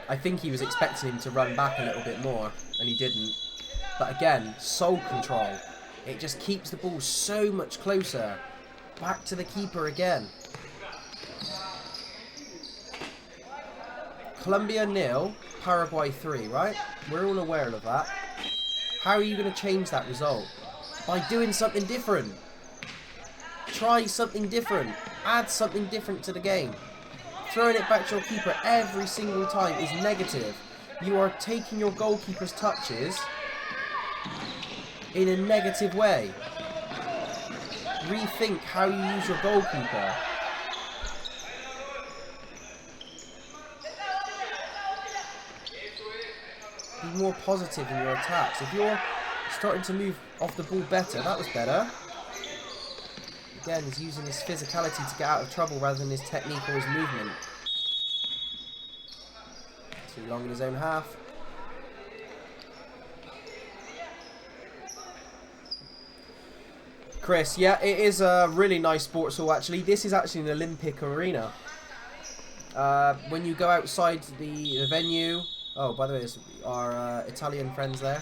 S1: I think he was expecting him to run back a little bit more, and he didn't. But again, soul control. It just keeps the ball so much closer. Back to the keeper again. Colombia 0, Paraguay 3, right? We're all aware of that. How are you going to change that result? By doing something different. Try something different. Add something different to the game. Throwing it back to your keeper every single time is negative. You are taking your goalkeeper's touches in a negative way. Rethink how you use your goalkeeper. Be more positive in your attacks. If you're starting to move off the ball better, that was better. Again, he's using his physicality to get out of trouble rather than his technique or his movement. Too long in his own half. Chris, yeah, it is a really nice sports hall actually. This is actually an Olympic arena. When you go outside the venue... Oh, by the way, there's our Italian friends there.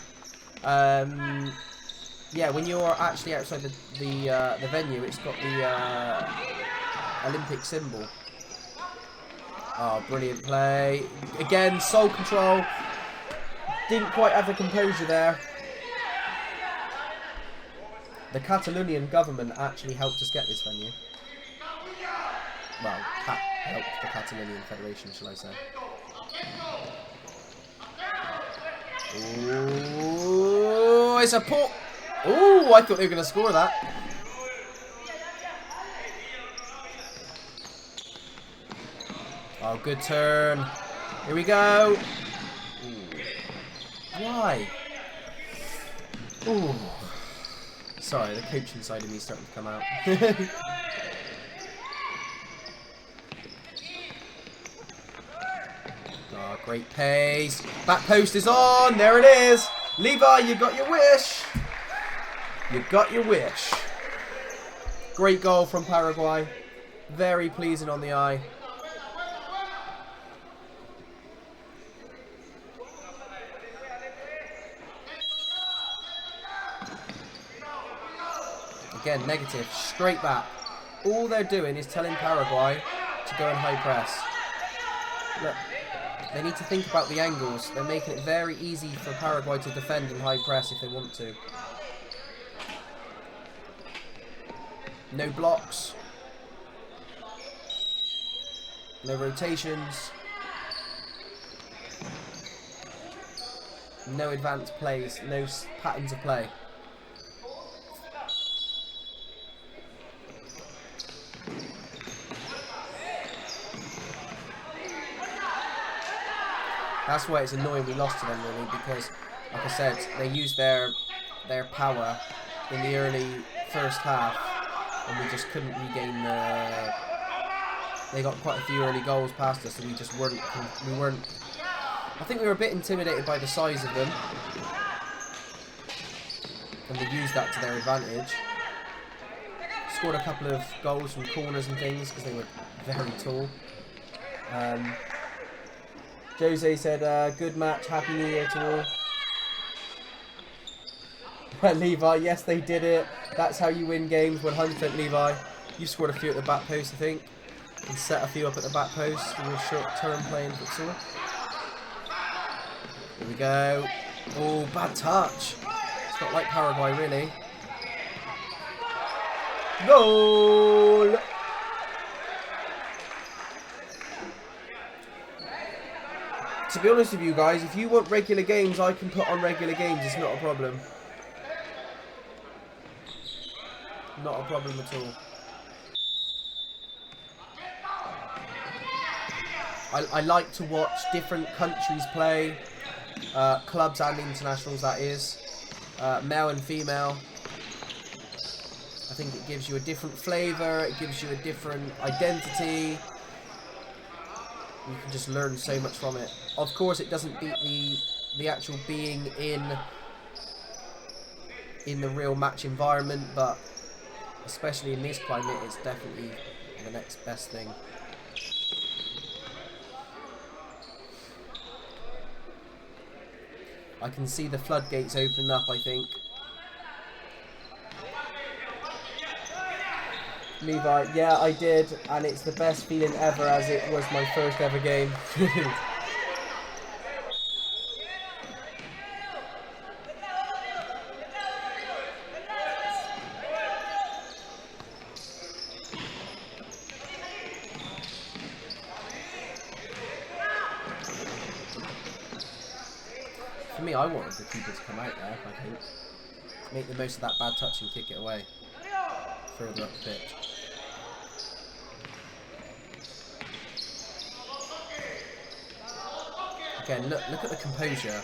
S1: Yeah, when you're actually outside the venue, it's got the Olympic symbol. Oh, brilliant play. Again, soul control. Didn't quite have the composure there. The Catalonian government actually helped us get this venue. Well, helped the Catalonian Federation, shall I say. Ooh, it's a port. Ooh, I thought they were going to score that. Oh, good turn. Here we go. Ooh. Why? Ooh. Sorry, the coaching side of me is starting to come out. Oh, great pace. Back post is on. There it is. Levi, you got your wish. You got your wish. Great goal from Paraguay. Very pleasing on the eye. Again, negative. Straight back. All they're doing is telling Paraguay to go in high press. Look, they need to think about the angles. They're making it very easy for Paraguay to defend in high press if they want to. No blocks. No rotations. No advanced plays. No patterns of play. That's why it's annoying we lost to them, really, because, like I said, they used their power in the early first half, and we just couldn't regain the... They got quite a few early goals past us, and we just weren't... I think we were a bit intimidated by the size of them, and they used that to their advantage. Scored a couple of goals from corners and things, because they were very tall. Jose said, good match, happy new year to all. Levi, yes they did it. That's how you win games, 100% Levi. You scored a few at the back post, I think. And set a few up at the back post in your short term playing futsal. Here we go. Oh, bad touch. It's not like Paraguay, really. Goal! To be honest with you guys, if you want regular games, I can put on regular games. It's not a problem. Not a problem at all. I like to watch different countries play. Clubs and internationals, that is. Male and female. I think it gives you a different flavour. It gives you a different identity. You can just learn so much from it. Of course, it doesn't beat the actual being in the real match environment, but especially in this climate, it's definitely the next best thing. I can see the floodgates open up, I think. Levi, yeah, I did, and it's the best feeling ever, as it was my first ever game. For me, I wanted the keeper to come out there, I think. Make the most of that bad touch and kick it away. Further up the pitch. Again, look at the composure.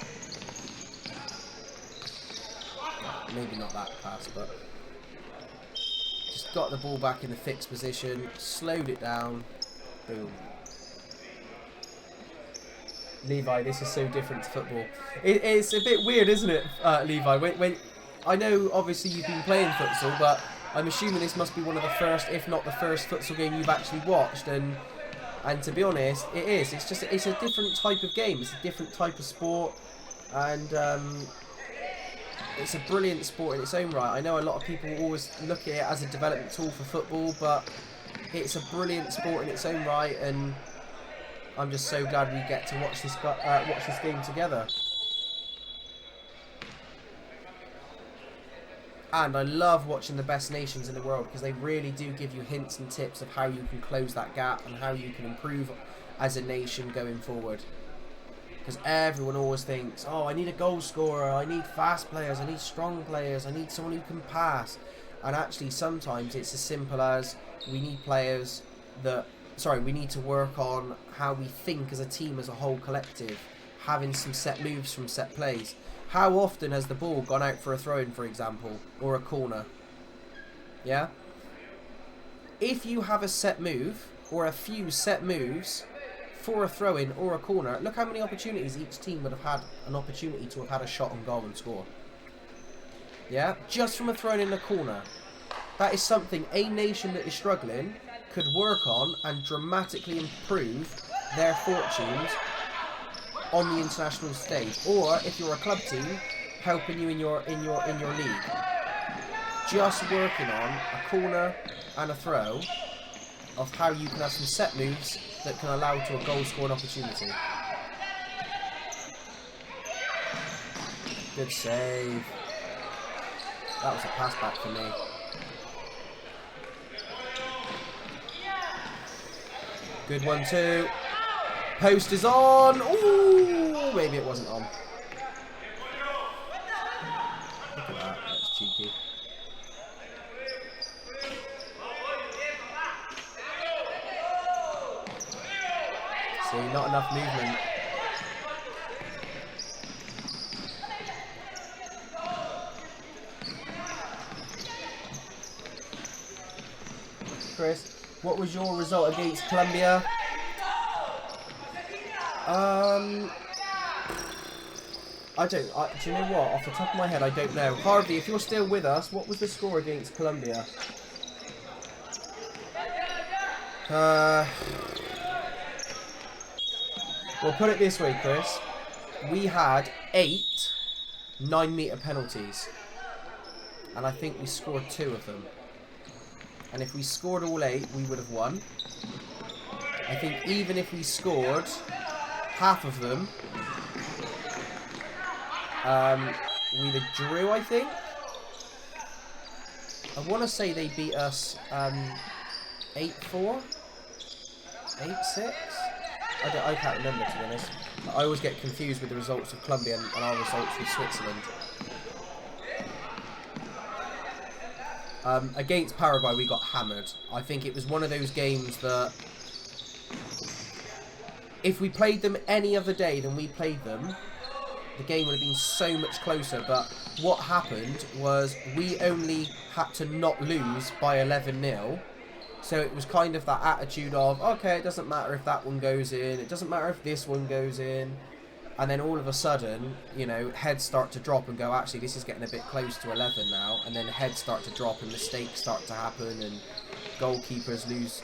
S1: Maybe not that pass, but just got the ball back in the fixed position, slowed it down, boom. Levi, this is so different to football. It's a bit weird, isn't it, Levi? When I know obviously you've been playing futsal, but I'm assuming this must be one of the first, if not the first, futsal game you've actually watched, and to be honest, it is. It's a different type of game. It's a different type of sport, and it's a brilliant sport in its own right. I know a lot of people always look at it as a development tool for football, but it's a brilliant sport in its own right, and I'm just so glad we get to watch this game together. And I love watching the best nations in the world, because they really do give you hints and tips of how you can close that gap and how you can improve as a nation going forward. Because everyone always thinks, oh, I need a goal scorer, I need fast players, I need strong players, I need someone who can pass. And actually sometimes it's as simple as we need we need to work on how we think as a team, as a whole collective. having some set moves from set plays. How often has the ball gone out for a throw-in, for example, or a corner? Yeah? If you have a set move, or a few set moves, for a throw-in or a corner, look how many opportunities each team would have had an opportunity to have had a shot on goal and score. Yeah? Just from a throw-in in a corner. That is something a nation that is struggling could work on and dramatically improve their fortunes on the international stage. Or if you're a club team, helping you in your league. Just working on a corner and a throw of how you can have some set moves that can allow to a goal scoring opportunity. Good save. That was a pass back for me. Good one too. Post is on. Ooh, maybe it wasn't on. Look at that. That's cheeky. See, not enough movement. Chris, what was your result against Colombia? Do you know what? Off the top of my head, I don't know. Harvey, if you're still with us, what was the score against Colombia? Well, put it this way, Chris. We had 8 9-metre penalties. And I think we scored 2 of them. And if we scored all 8, we would have won. I think even if we scored half of them, we'd have drew, I think. I want to say they beat us 8-4? 8-6? I can't remember, to be honest. I always get confused with the results of Colombia and our results with Switzerland. Against Paraguay, we got hammered. I think it was one of those games that if we played them any other day than we played them, the game would have been so much closer. But what happened was we only had to not lose by 11-0. So it was kind of that attitude of, okay, it doesn't matter if that one goes in, it doesn't matter if this one goes in. And then all of a sudden, you know, heads start to drop and go, actually, this is getting a bit close to 11 now. And then heads start to drop and mistakes start to happen and goalkeepers lose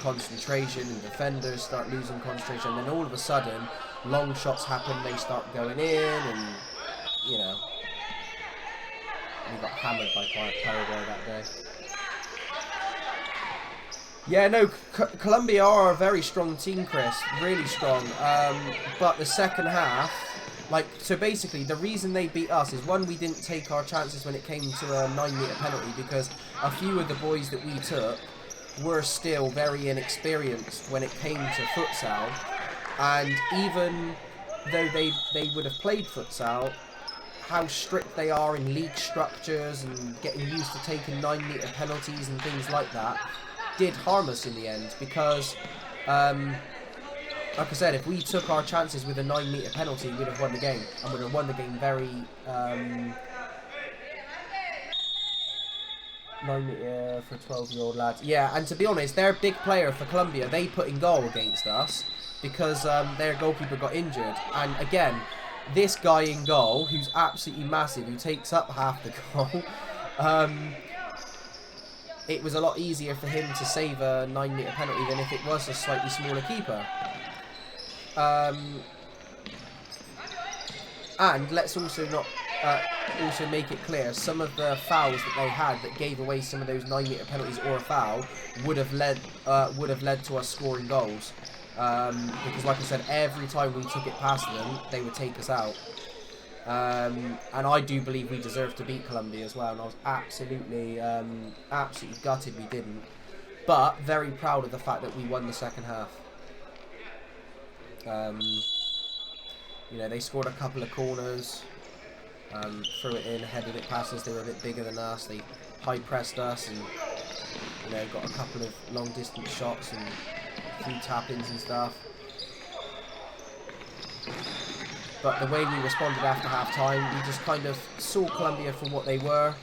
S1: concentration and defenders start losing concentration. And then all of a sudden, long shots happen, they start going in and, you know, we got hammered by Paraguay that day. Yeah, no, Colombia are a very strong team, Chris. Really strong. But the second half, so basically the reason they beat us is, one, we didn't take our chances when it came to a 9-metre penalty because a few of the boys that we took were still very inexperienced when it came to futsal. And even though they would have played futsal, how strict they are in league structures and getting used to taking 9-metre penalties and things like that did harm us in the end because, like I said, if we took our chances with a 9-metre penalty, we'd have won the game, and we'd have won the game very 9-metre for 12-year-old lads. Yeah, and to be honest, their big player for Colombia, they put in goal against us because their goalkeeper got injured. And again, this guy in goal, who's absolutely massive, who takes up half the goal, it was a lot easier for him to save a 9-metre penalty than if it was a slightly smaller keeper. And let's also not also make it clear, some of the fouls that they had that gave away some of those 9-metre penalties or a foul would have led to us scoring goals. Because, like I said, every time we took it past them, they would take us out. And I do believe we deserved to beat Colombia as well, and I was absolutely gutted we didn't. But very proud of the fact that we won the second half. You know, they scored a couple of corners, threw it in, headed it past us. They were a bit bigger than us. They high pressed us, and you know, got a couple of long distance shots and a few tap-ins and stuff. But the way we responded after half-time, we just kind of saw Colombia for what they were.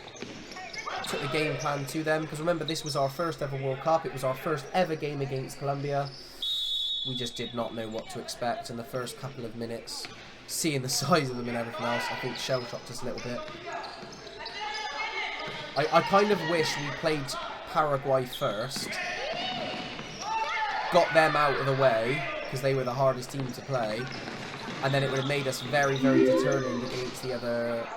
S1: Took the game plan to them. Because remember, this was our first ever World Cup. It was our first ever game against Colombia. We just did not know what to expect. In the first couple of minutes, seeing the size of them and everything else, I think shell-shocked us a little bit. I kind of wish we played Paraguay first. Got them out of the way, because they were the hardest team to play. And then it would have made us very, very determined against the other...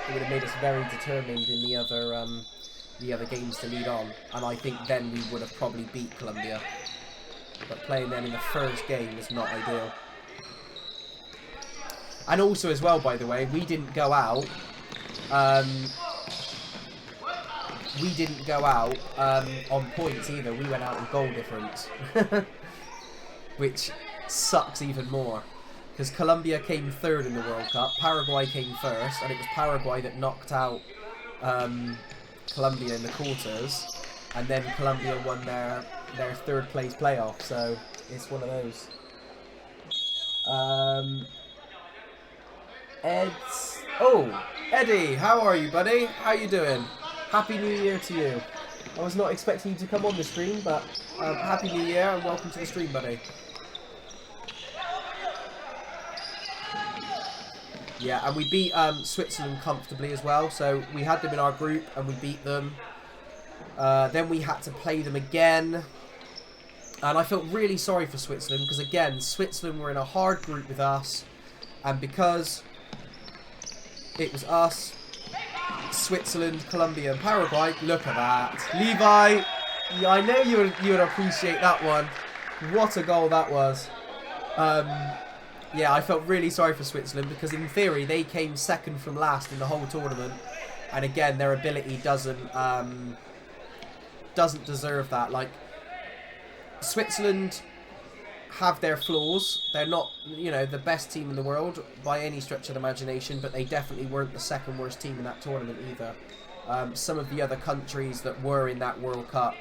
S1: It would have made us very determined in the other games to lead on. And I think then we would have probably beat Colombia. But playing them in the first game was not ideal. And also as well, by the way, we didn't go out... on points either. We went out in goal difference. Which sucks even more. Because Colombia came third in the World Cup. Paraguay came first. And it was Paraguay that knocked out Colombia in the quarters. And then Colombia won their third place playoff. So it's one of those. Eddie, how are you, buddy? How you doing? Happy New Year to you. I was not expecting you to come on the stream, but Happy New Year and welcome to the stream, buddy. Yeah, and we beat Switzerland comfortably as well. So we had them in our group and we beat them. Then we had to play them again. And I felt really sorry for Switzerland because, again, Switzerland were in a hard group with us. And because it was us, Switzerland, Colombia and Paraguay, look at that. Levi, yeah, I know you would appreciate that one. What a goal that was. Yeah, I felt really sorry for Switzerland because in theory they came second from last in the whole tournament. And again, their ability doesn't deserve that. Like, Switzerland have their flaws. They're not, you know, the best team in the world by any stretch of the imagination, but they definitely weren't the second worst team in that tournament either. Some of the other countries that were in that World Cup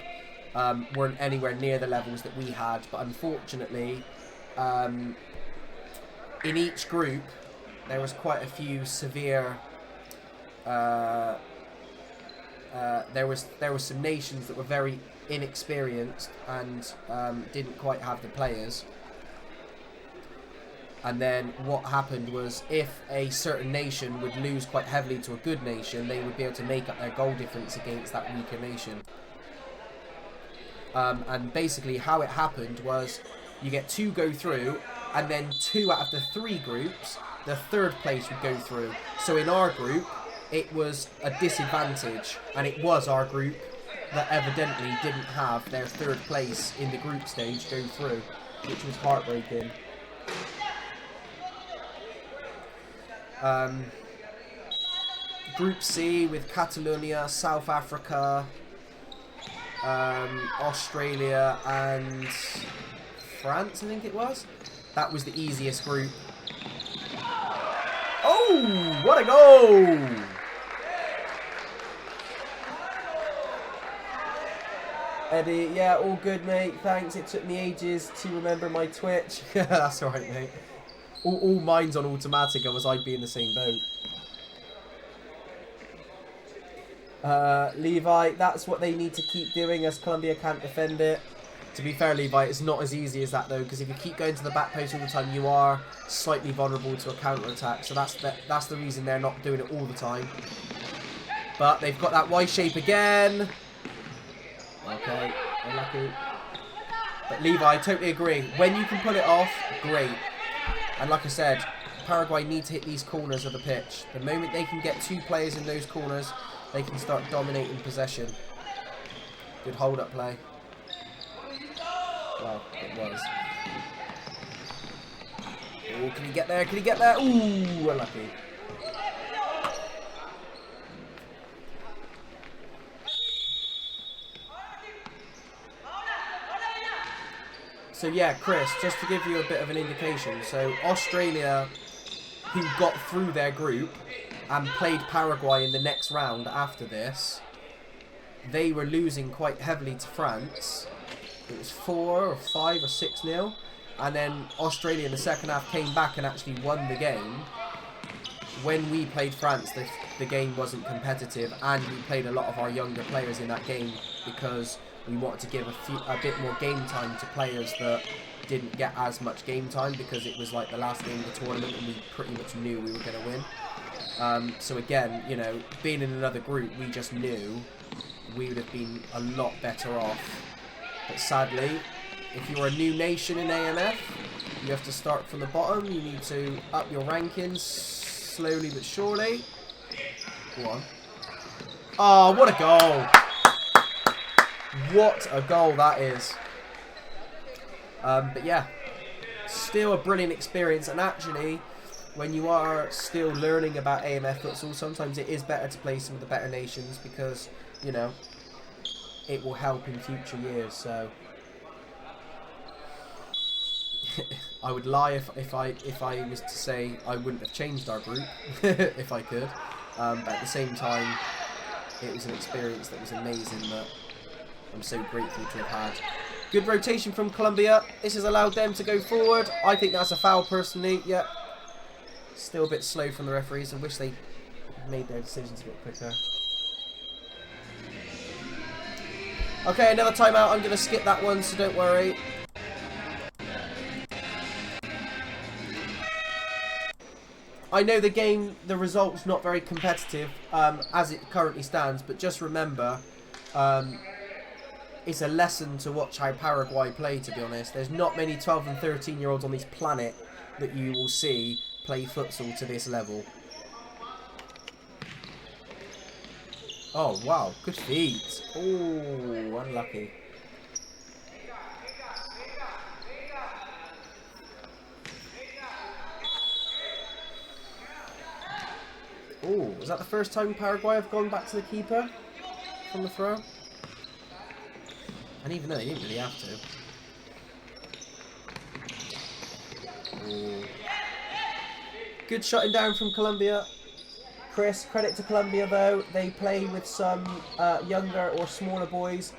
S1: weren't anywhere near the levels that we had, but unfortunately, in each group, there was quite a few severe... there was some nations that were very inexperienced and didn't quite have the players. And then what happened was, if a certain nation would lose quite heavily to a good nation, they would be able to make up their goal difference against that weaker nation. And basically how it happened was, you get 2 go through, and then 2 out of the 3 groups, the third place would go through. So in our group, it was a disadvantage, and it was our group that evidently didn't have their third place in the group stage go through, which was heartbreaking. Group C with Catalonia, South Africa, Australia and France, I think it was. That was the easiest group. Oh, what a goal! Eddie, yeah, all good, mate. Thanks. It took me ages to remember my Twitch. That's alright, mate. All mine's on automatic, otherwise I'd be in the same boat. Levi, that's what they need to keep doing as Colombia can't defend it. To be fair, Levi, it's not as easy as that, though, because if you keep going to the back post all the time, you are slightly vulnerable to a counter-attack. So that's the reason they're not doing it all the time. But they've got that Y shape again. Okay, unlucky. But Levi, I totally agree. When you can pull it off, great. And like I said, Paraguay need to hit these corners of the pitch. The moment they can get 2 players in those corners, they can start dominating possession. Good hold-up play. Well, it was. Oh, can he get there? Can he get there? Ooh, unlucky. So yeah, Chris, just to give you a bit of an indication. So Australia, who got through their group and played Paraguay in the next round after this, they were losing quite heavily to France. It was 4 or 5 or 6-0. and then Australia in the second half came back and actually won the game. When we played France, the game wasn't competitive, and we played a lot of our younger players in that game because we wanted to give a bit more game time to players that didn't get as much game time, because it was like the last game of the tournament and we pretty much knew we were going to win. So again, you know, being in another group, we just knew we would have been a lot better off. But sadly, if you're a new nation in AMF, you have to start from the bottom. You need to up your rankings slowly but surely. Go on. Oh, what a goal! What a goal that is. But yeah, still a brilliant experience. And actually, when you are still learning about AMF futsal, sometimes it is better to play some of the better nations, because, you know, it will help in future years. So I would lie if I was to say I wouldn't have changed our group if I could. But at the same time, it was an experience that was amazing that I'm so grateful to have had. Good rotation from Colombia. This has allowed them to go forward. I think that's a foul personally. Yep. Still a bit slow from the referees. I wish they made their decisions a bit quicker. Okay, another timeout. I'm going to skip that one, so don't worry. I know the result's not very competitive as it currently stands, but just remember, it's a lesson to watch how Paraguay play, to be honest. There's not many 12 and 13-year-olds on this planet that you will see play futsal to this level. Oh, wow. Good feet. Oh, unlucky. Oh, was that the first time Paraguay have gone back to the keeper from the throw? And even though they didn't really have to. Oh. Good shutting down from Colombia. Chris, credit to Colombia though. They play with some younger or smaller boys.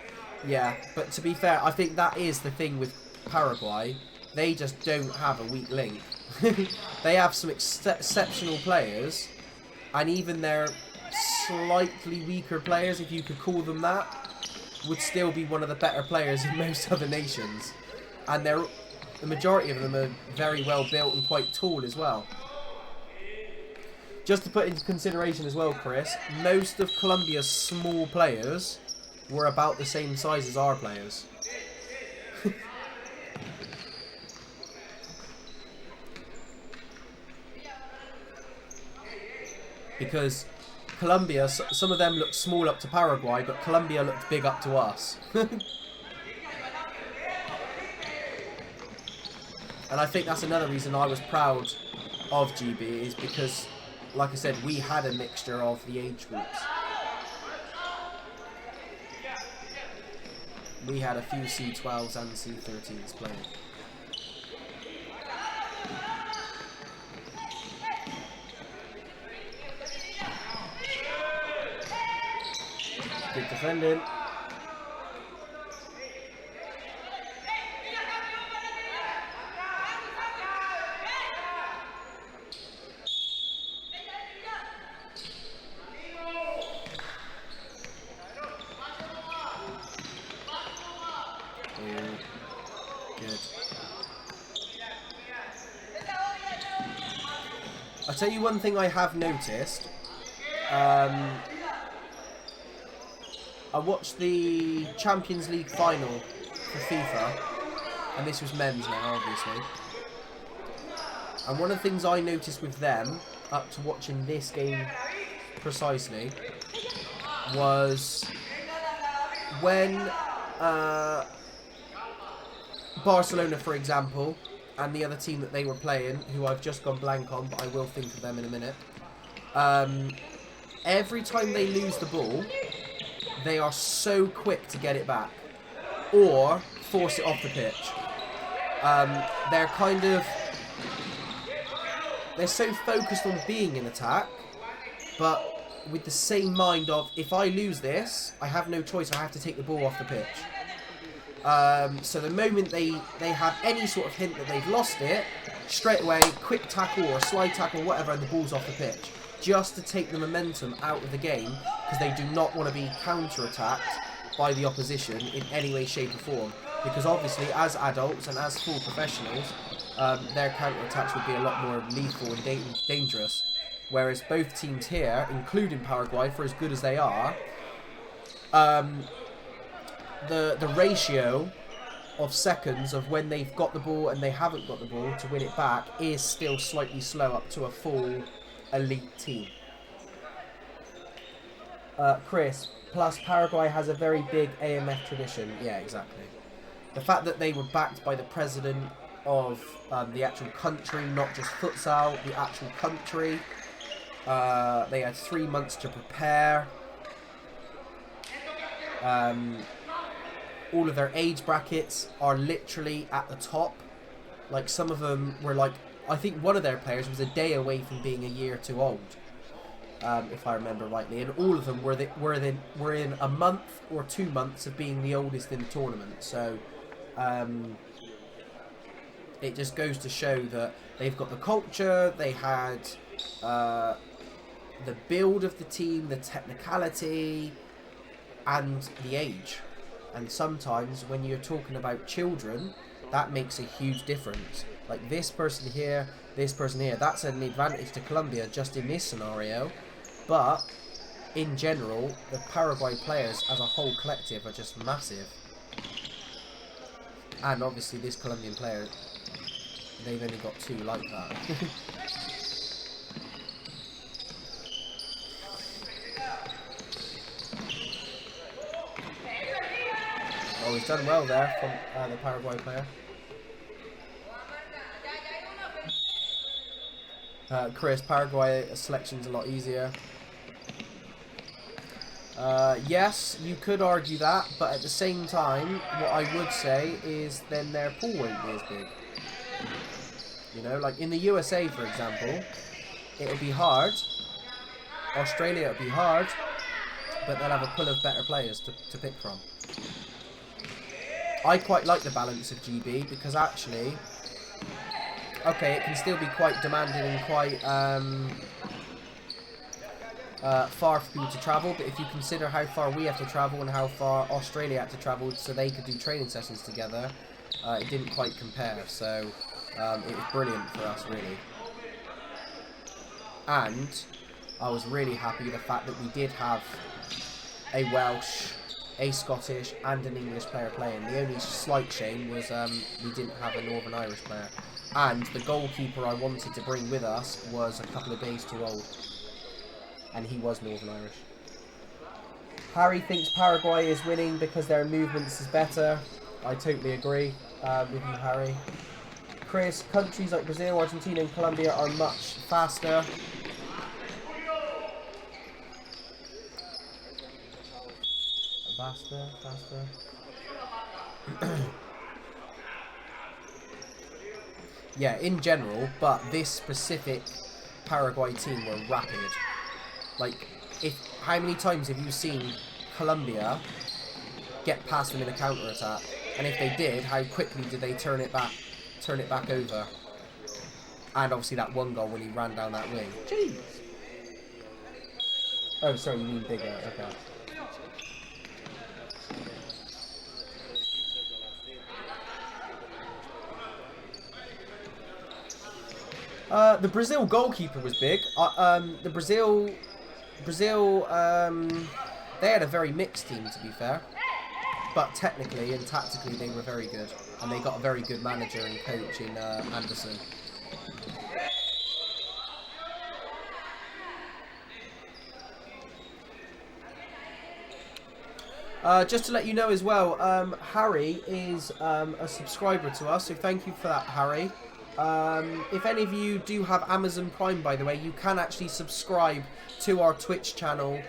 S1: Yeah, but to be fair, I think that is the thing with Paraguay. They just don't have a weak link. They have some exceptional players. And even their slightly weaker players, if you could call them that, would still be one of the better players in most other nations. And the majority of them are very well built and quite tall as well. Just to put into consideration as well, Chris, most of Colombia's small players were about the same size as our players. Because Colombia, some of them looked small up to Paraguay, but Colombia looked big up to us. And I think that's another reason I was proud of GB, is because, like I said, we had a mixture of the age groups. We had a few C12s and C13s playing. Good defending. Good. I'll tell you one thing I have noticed. I watched the Champions League final for FIFA, and this was men's now, obviously. And one of the things I noticed with them, up to watching this game precisely, was when Barcelona, for example, and the other team that they were playing, who I've just gone blank on, but I will think of them in a minute, every time they lose the ball, they are so quick to get it back or force it off the pitch. They're so focused on being in attack, but with the same mind of, if I lose this, I have no choice, I have to take the ball off the pitch. So the moment they have any sort of hint that they've lost it, straight away, quick tackle or a slide tackle, whatever, and the ball's off the pitch. Just to take the momentum out of the game, because they do not want to be counter-attacked by the opposition in any way, shape or form. Because obviously, as adults and as full professionals, their counter-attacks would be a lot more lethal and dangerous. Whereas both teams here, including Paraguay, for as good as they are, the ratio of seconds of when they've got the ball and they haven't got the ball to win it back is still slightly slow up to a full elite team. Chris, plus Paraguay has a very big AMF tradition. Yeah, exactly. The fact that they were backed by the president of the actual country, not just futsal, the actual country. They had 3 months to prepare. All of their age brackets are literally at the top. Like, some of them were like, I think one of their players was a day away from being a year too old, if I remember rightly. And all of them were in a month or 2 months of being the oldest in the tournament. So it just goes to show that they've got the culture, they had the build of the team, the technicality, and the age. And sometimes when you're talking about children, that makes a huge difference. Like this person here, that's an advantage to Colombia just in this scenario. But in general, the Paraguay players as a whole collective are just massive. And obviously this Colombian player, they've only got 2 like that. Oh, he's done well there from the Paraguay player. Chris, Paraguay selection's a lot easier. Yes, you could argue that, but at the same time, what I would say is then their pool won't be as big. You know, like in the USA, for example, it'll be hard. Australia, it'll be hard, but they'll have a pool of better players to pick from. I quite like the balance of GB because actually, okay, it can still be quite demanding and quite far for people to travel, but if you consider how far we have to travel and how far Australia had to travel so they could do training sessions together, it didn't quite compare, so it was brilliant for us, really. And I was really happy the fact that we did have a Welsh, a Scottish and an English player playing. The only slight shame was we didn't have a Northern Irish player. And the goalkeeper I wanted to bring with us was a couple of days too old. And he was Northern Irish. Harry thinks Paraguay is winning because their movements is better. I totally agree with you, Harry. Chris, countries like Brazil, Argentina and Colombia are much faster. Faster. Yeah, in general, but this specific Paraguay team were rapid. Like, how many times have you seen Colombia get past them in a counter-attack? And if they did, how quickly did they turn it back over? And obviously that one goal when he ran down that wing. Jeez. Oh, sorry, you mean bigger. Okay. The Brazil goalkeeper was big. The Brazil, they had a very mixed team, to be fair. But technically and tactically, they were very good. And they got a very good manager and coach in Anderson. Just to let you know as well, Harry is a subscriber to us, so thank you for that, Harry. If any of you do have Amazon Prime, by the way, you can actually subscribe to our Twitch channel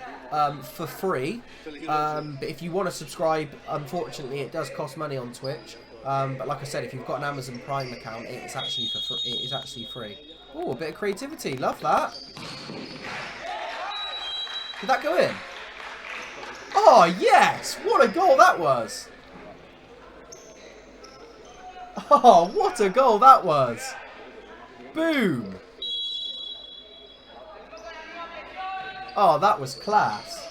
S1: for free. But if you want to subscribe, unfortunately, it does cost money on Twitch. But like I said, if you've got an Amazon Prime account, it's actually it is actually free. Oh, a bit of creativity, love that. Did that go in? Oh yes! What a goal that was! Oh, what a goal that was. Boom. Oh, that was class.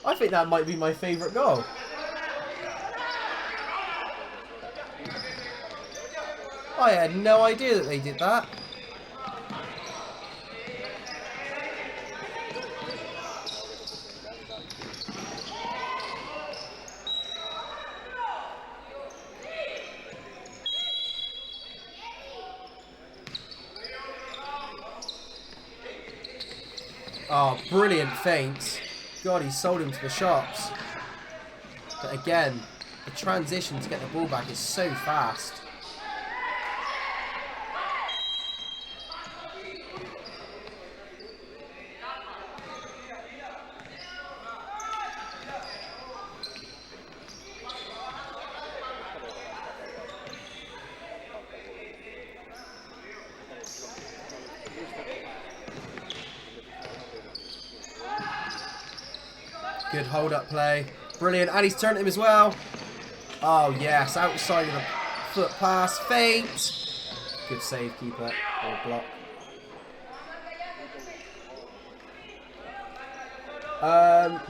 S1: I think that might be my favourite goal. I had no idea that they did that. Oh, brilliant feint. God, he sold him to the shops. But again, the transition to get the ball back is so fast. Good hold-up play. Brilliant. And he's turned him as well. Oh, yes. Outside of the foot pass. Feint. Good save, keeper. Or block.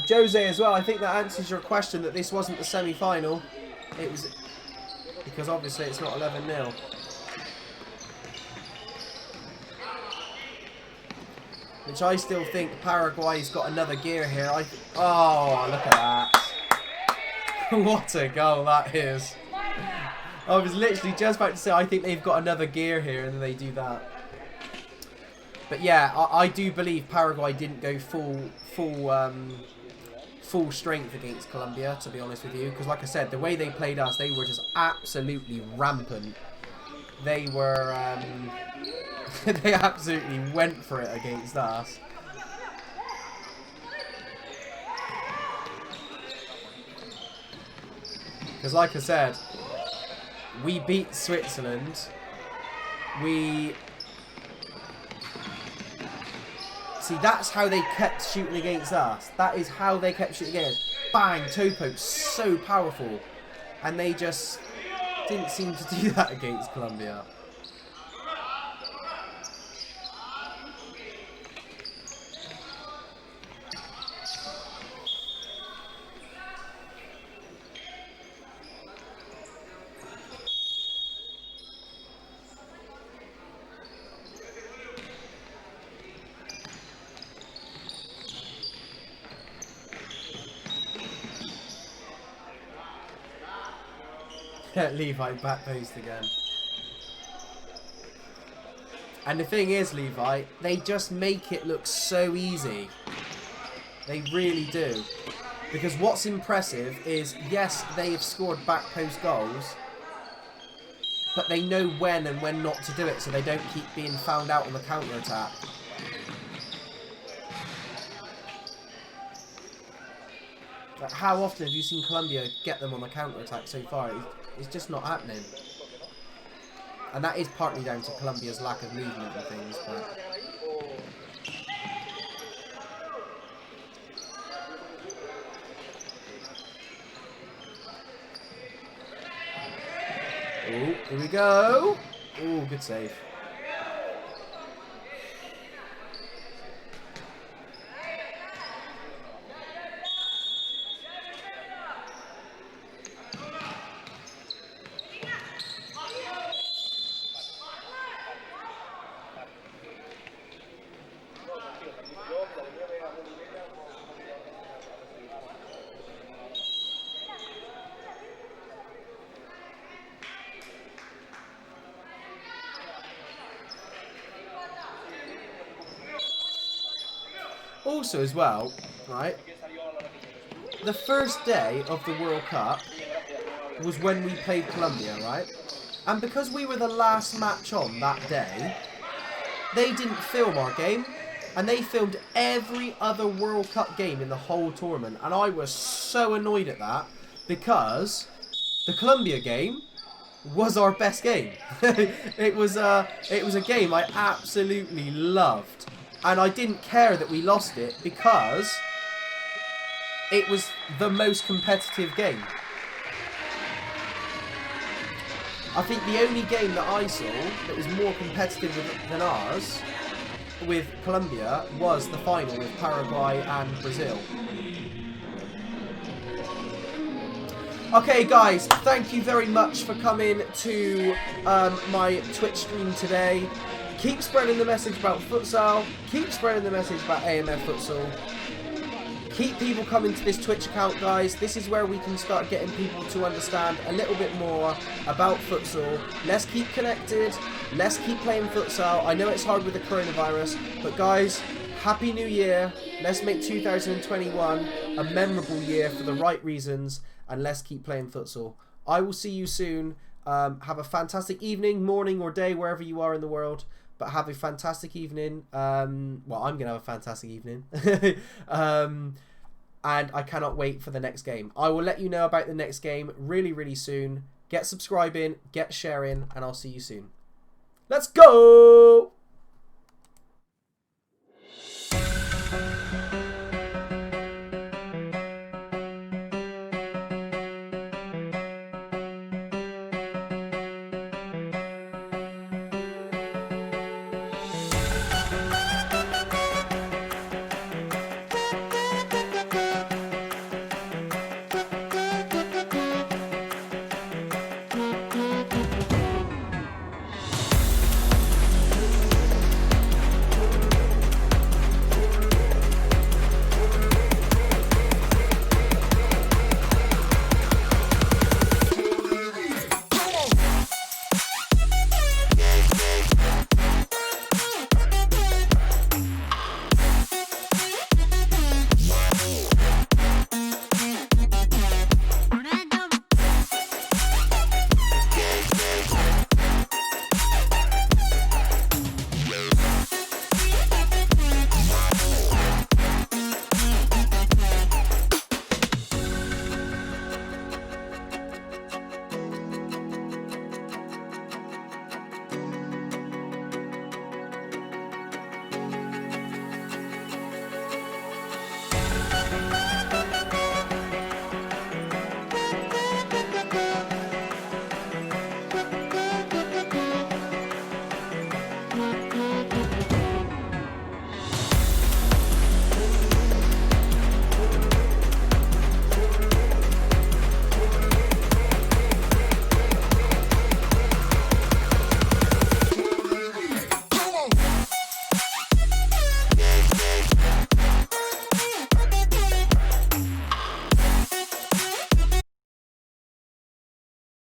S1: Jose as well. I think that answers your question that this wasn't the semi-final. It was... Because obviously it's not 11-0. Which I still think Paraguay's got another gear here. Oh, look at that. What a goal that is. I was literally just about to say I think they've got another gear here and then they do that. But yeah, I do believe Paraguay didn't go full strength against Colombia, to be honest with you. Because like I said, the way they played us, they were just absolutely rampant. They were... they absolutely went for it against us. Because like I said, we beat Switzerland. See, that's how they kept shooting against us. That is how they kept shooting against us. Bang, toe poke, so powerful. And they just didn't seem to do that against Colombia. Levi back post again. And the thing is, Levi, they just make it look so easy. They really do. Because what's impressive is, yes, they have scored back post goals, but they know when and when not to do it, so they don't keep being found out on the counter-attack. Like, how often have you seen Colombia get them on the counter-attack so far? It's just not happening. And that is partly down to Colombia's lack of movement and things, but... Ooh, here we go. Ooh, good save. Also as well, right, the first day of the World Cup was when we played Colombia, right? And because we were the last match on that day, they didn't film our game, and they filmed every other World Cup game in the whole tournament. And I was so annoyed at that, because the Colombia game was our best game. It was a game I absolutely loved. And I didn't care that we lost it because it was the most competitive game. I think the only game that I saw that was more competitive than ours with Colombia was the final with Paraguay and Brazil. Okay guys, thank you very much for coming to my Twitch stream today. Keep spreading the message about futsal. Keep spreading the message about AMF futsal. Keep people coming to this Twitch account, guys. This is where we can start getting people to understand a little bit more about futsal. Let's keep connected. Let's keep playing futsal. I know it's hard with the coronavirus, but guys, Happy New Year. Let's make 2021 a memorable year for the right reasons, and let's keep playing futsal. I will see you soon. Have a fantastic evening, morning, or day, wherever you are in the world. But have a fantastic evening. Well, I'm going to have a fantastic evening. And I cannot wait for the next game. I will let you know about the next game really, really soon. Get subscribing, get sharing, and I'll see you soon. Let's go!